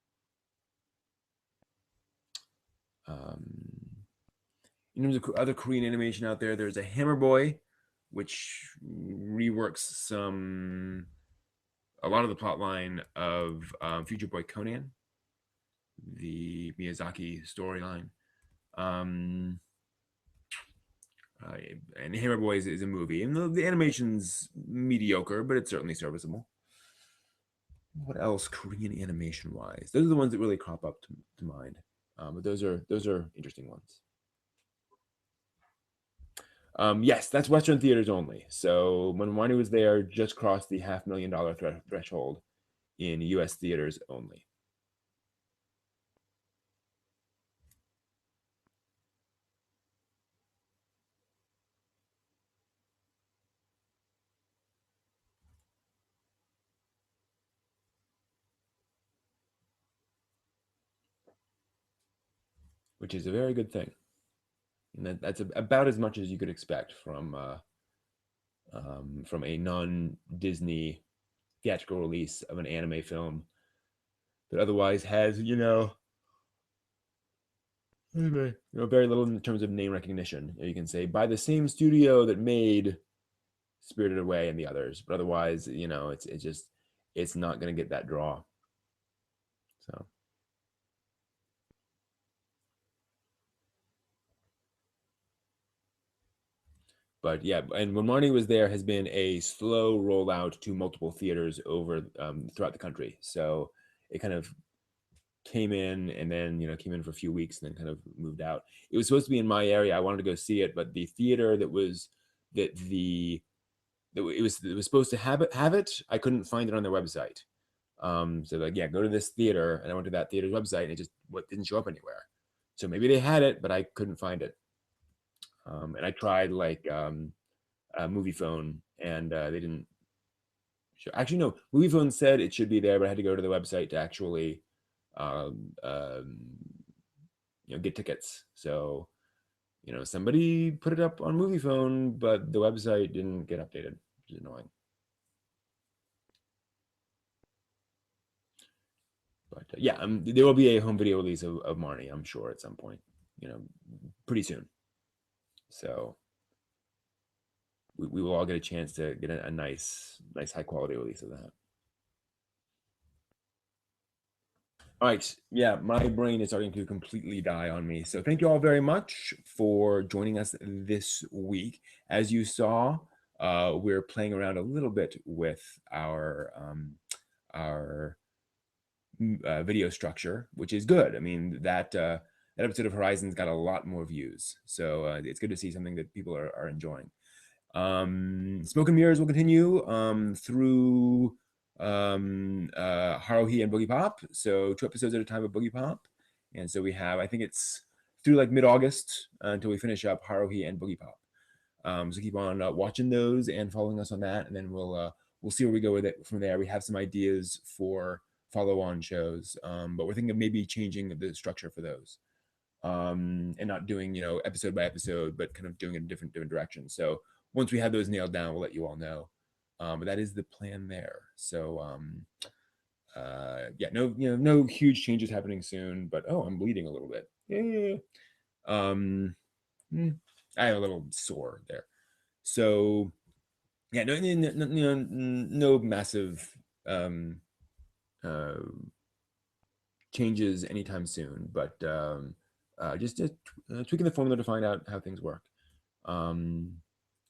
In terms of other Korean animation out there, there's a Hammer Boy, which reworks a lot of the plot line of Future Boy Conan, the Miyazaki storyline. And Hammer Boy is a movie, and the animation's mediocre, but it's certainly serviceable. What else, Korean animation wise? Those are the ones that really crop up to mind. But those are interesting ones. Yes, that's Western theaters only. So when Wani was there, just crossed the $500,000 threshold in U.S. theaters only. Which is a very good thing. And that's about as much as you could expect from a non-Disney theatrical release of an anime film that otherwise has, very little in terms of name recognition. You can say by the same studio that made Spirited Away and the others, but otherwise, it's not going to get that draw. So. But yeah, and when Marnie was there, has been a slow rollout to multiple theaters over throughout the country. So it kind of came in and then came in for a few weeks and then kind of moved out. It was supposed to be in my area. I wanted to go see it, but the theater it was supposed to have it. I couldn't find it on their website. So like, yeah, go to this theater, and I went to that theater's website, and it just didn't show up anywhere. So maybe they had it, but I couldn't find it. And I tried like Movie Phone, and they didn't show. Actually, no, Movie Phone said it should be there, but I had to go to the website to actually get tickets. So somebody put it up on Movie Phone, but the website didn't get updated, which is annoying. But yeah, there will be a home video release of Marnie, I'm sure, at some point, pretty soon. So we will all get a chance to get a nice high quality release of that. All right. Yeah, my brain is starting to completely die on me. So thank you all very much for joining us this week. As you saw, we're playing around a little bit with our video structure, which is good. I mean, that episode of Horizons got a lot more views. So it's good to see something that people are enjoying. Smoke and Mirrors will continue through Haruhi and Boogiepop. So 2 episodes at a time of Boogiepop. And so we have, I think it's through like mid-August until we finish up Haruhi and Boogiepop. So keep on watching those and following us on that. And then we'll see where we go with it from there. We have some ideas for follow-on shows, but we're thinking of maybe changing the structure for those. And not doing, episode by episode, but kind of doing it in different directions. So once we have those nailed down, we'll let you all know. But that is the plan there. So yeah, no huge changes happening soon. But I'm bleeding a little bit. Yeah. I have a little sore there. So yeah, no massive changes anytime soon. But just tweaking the formula to find out how things work. So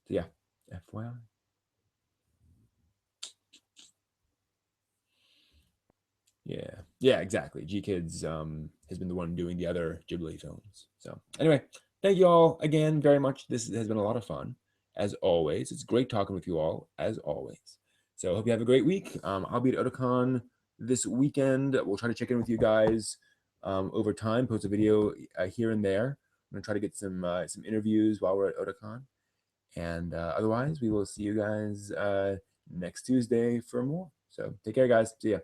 yeah, FYI. Yeah, exactly. G-Kids has been the one doing the other Ghibli films. So anyway, thank you all again very much. This has been a lot of fun, as always. It's great talking with you all, as always. So I hope you have a great week. I'll be at Otakon this weekend. We'll try to check in with you guys over time, post a video here and there. I'm gonna try to get some interviews while we're at Otakon. And otherwise, we will see you guys next Tuesday for more. So take care, guys. See ya.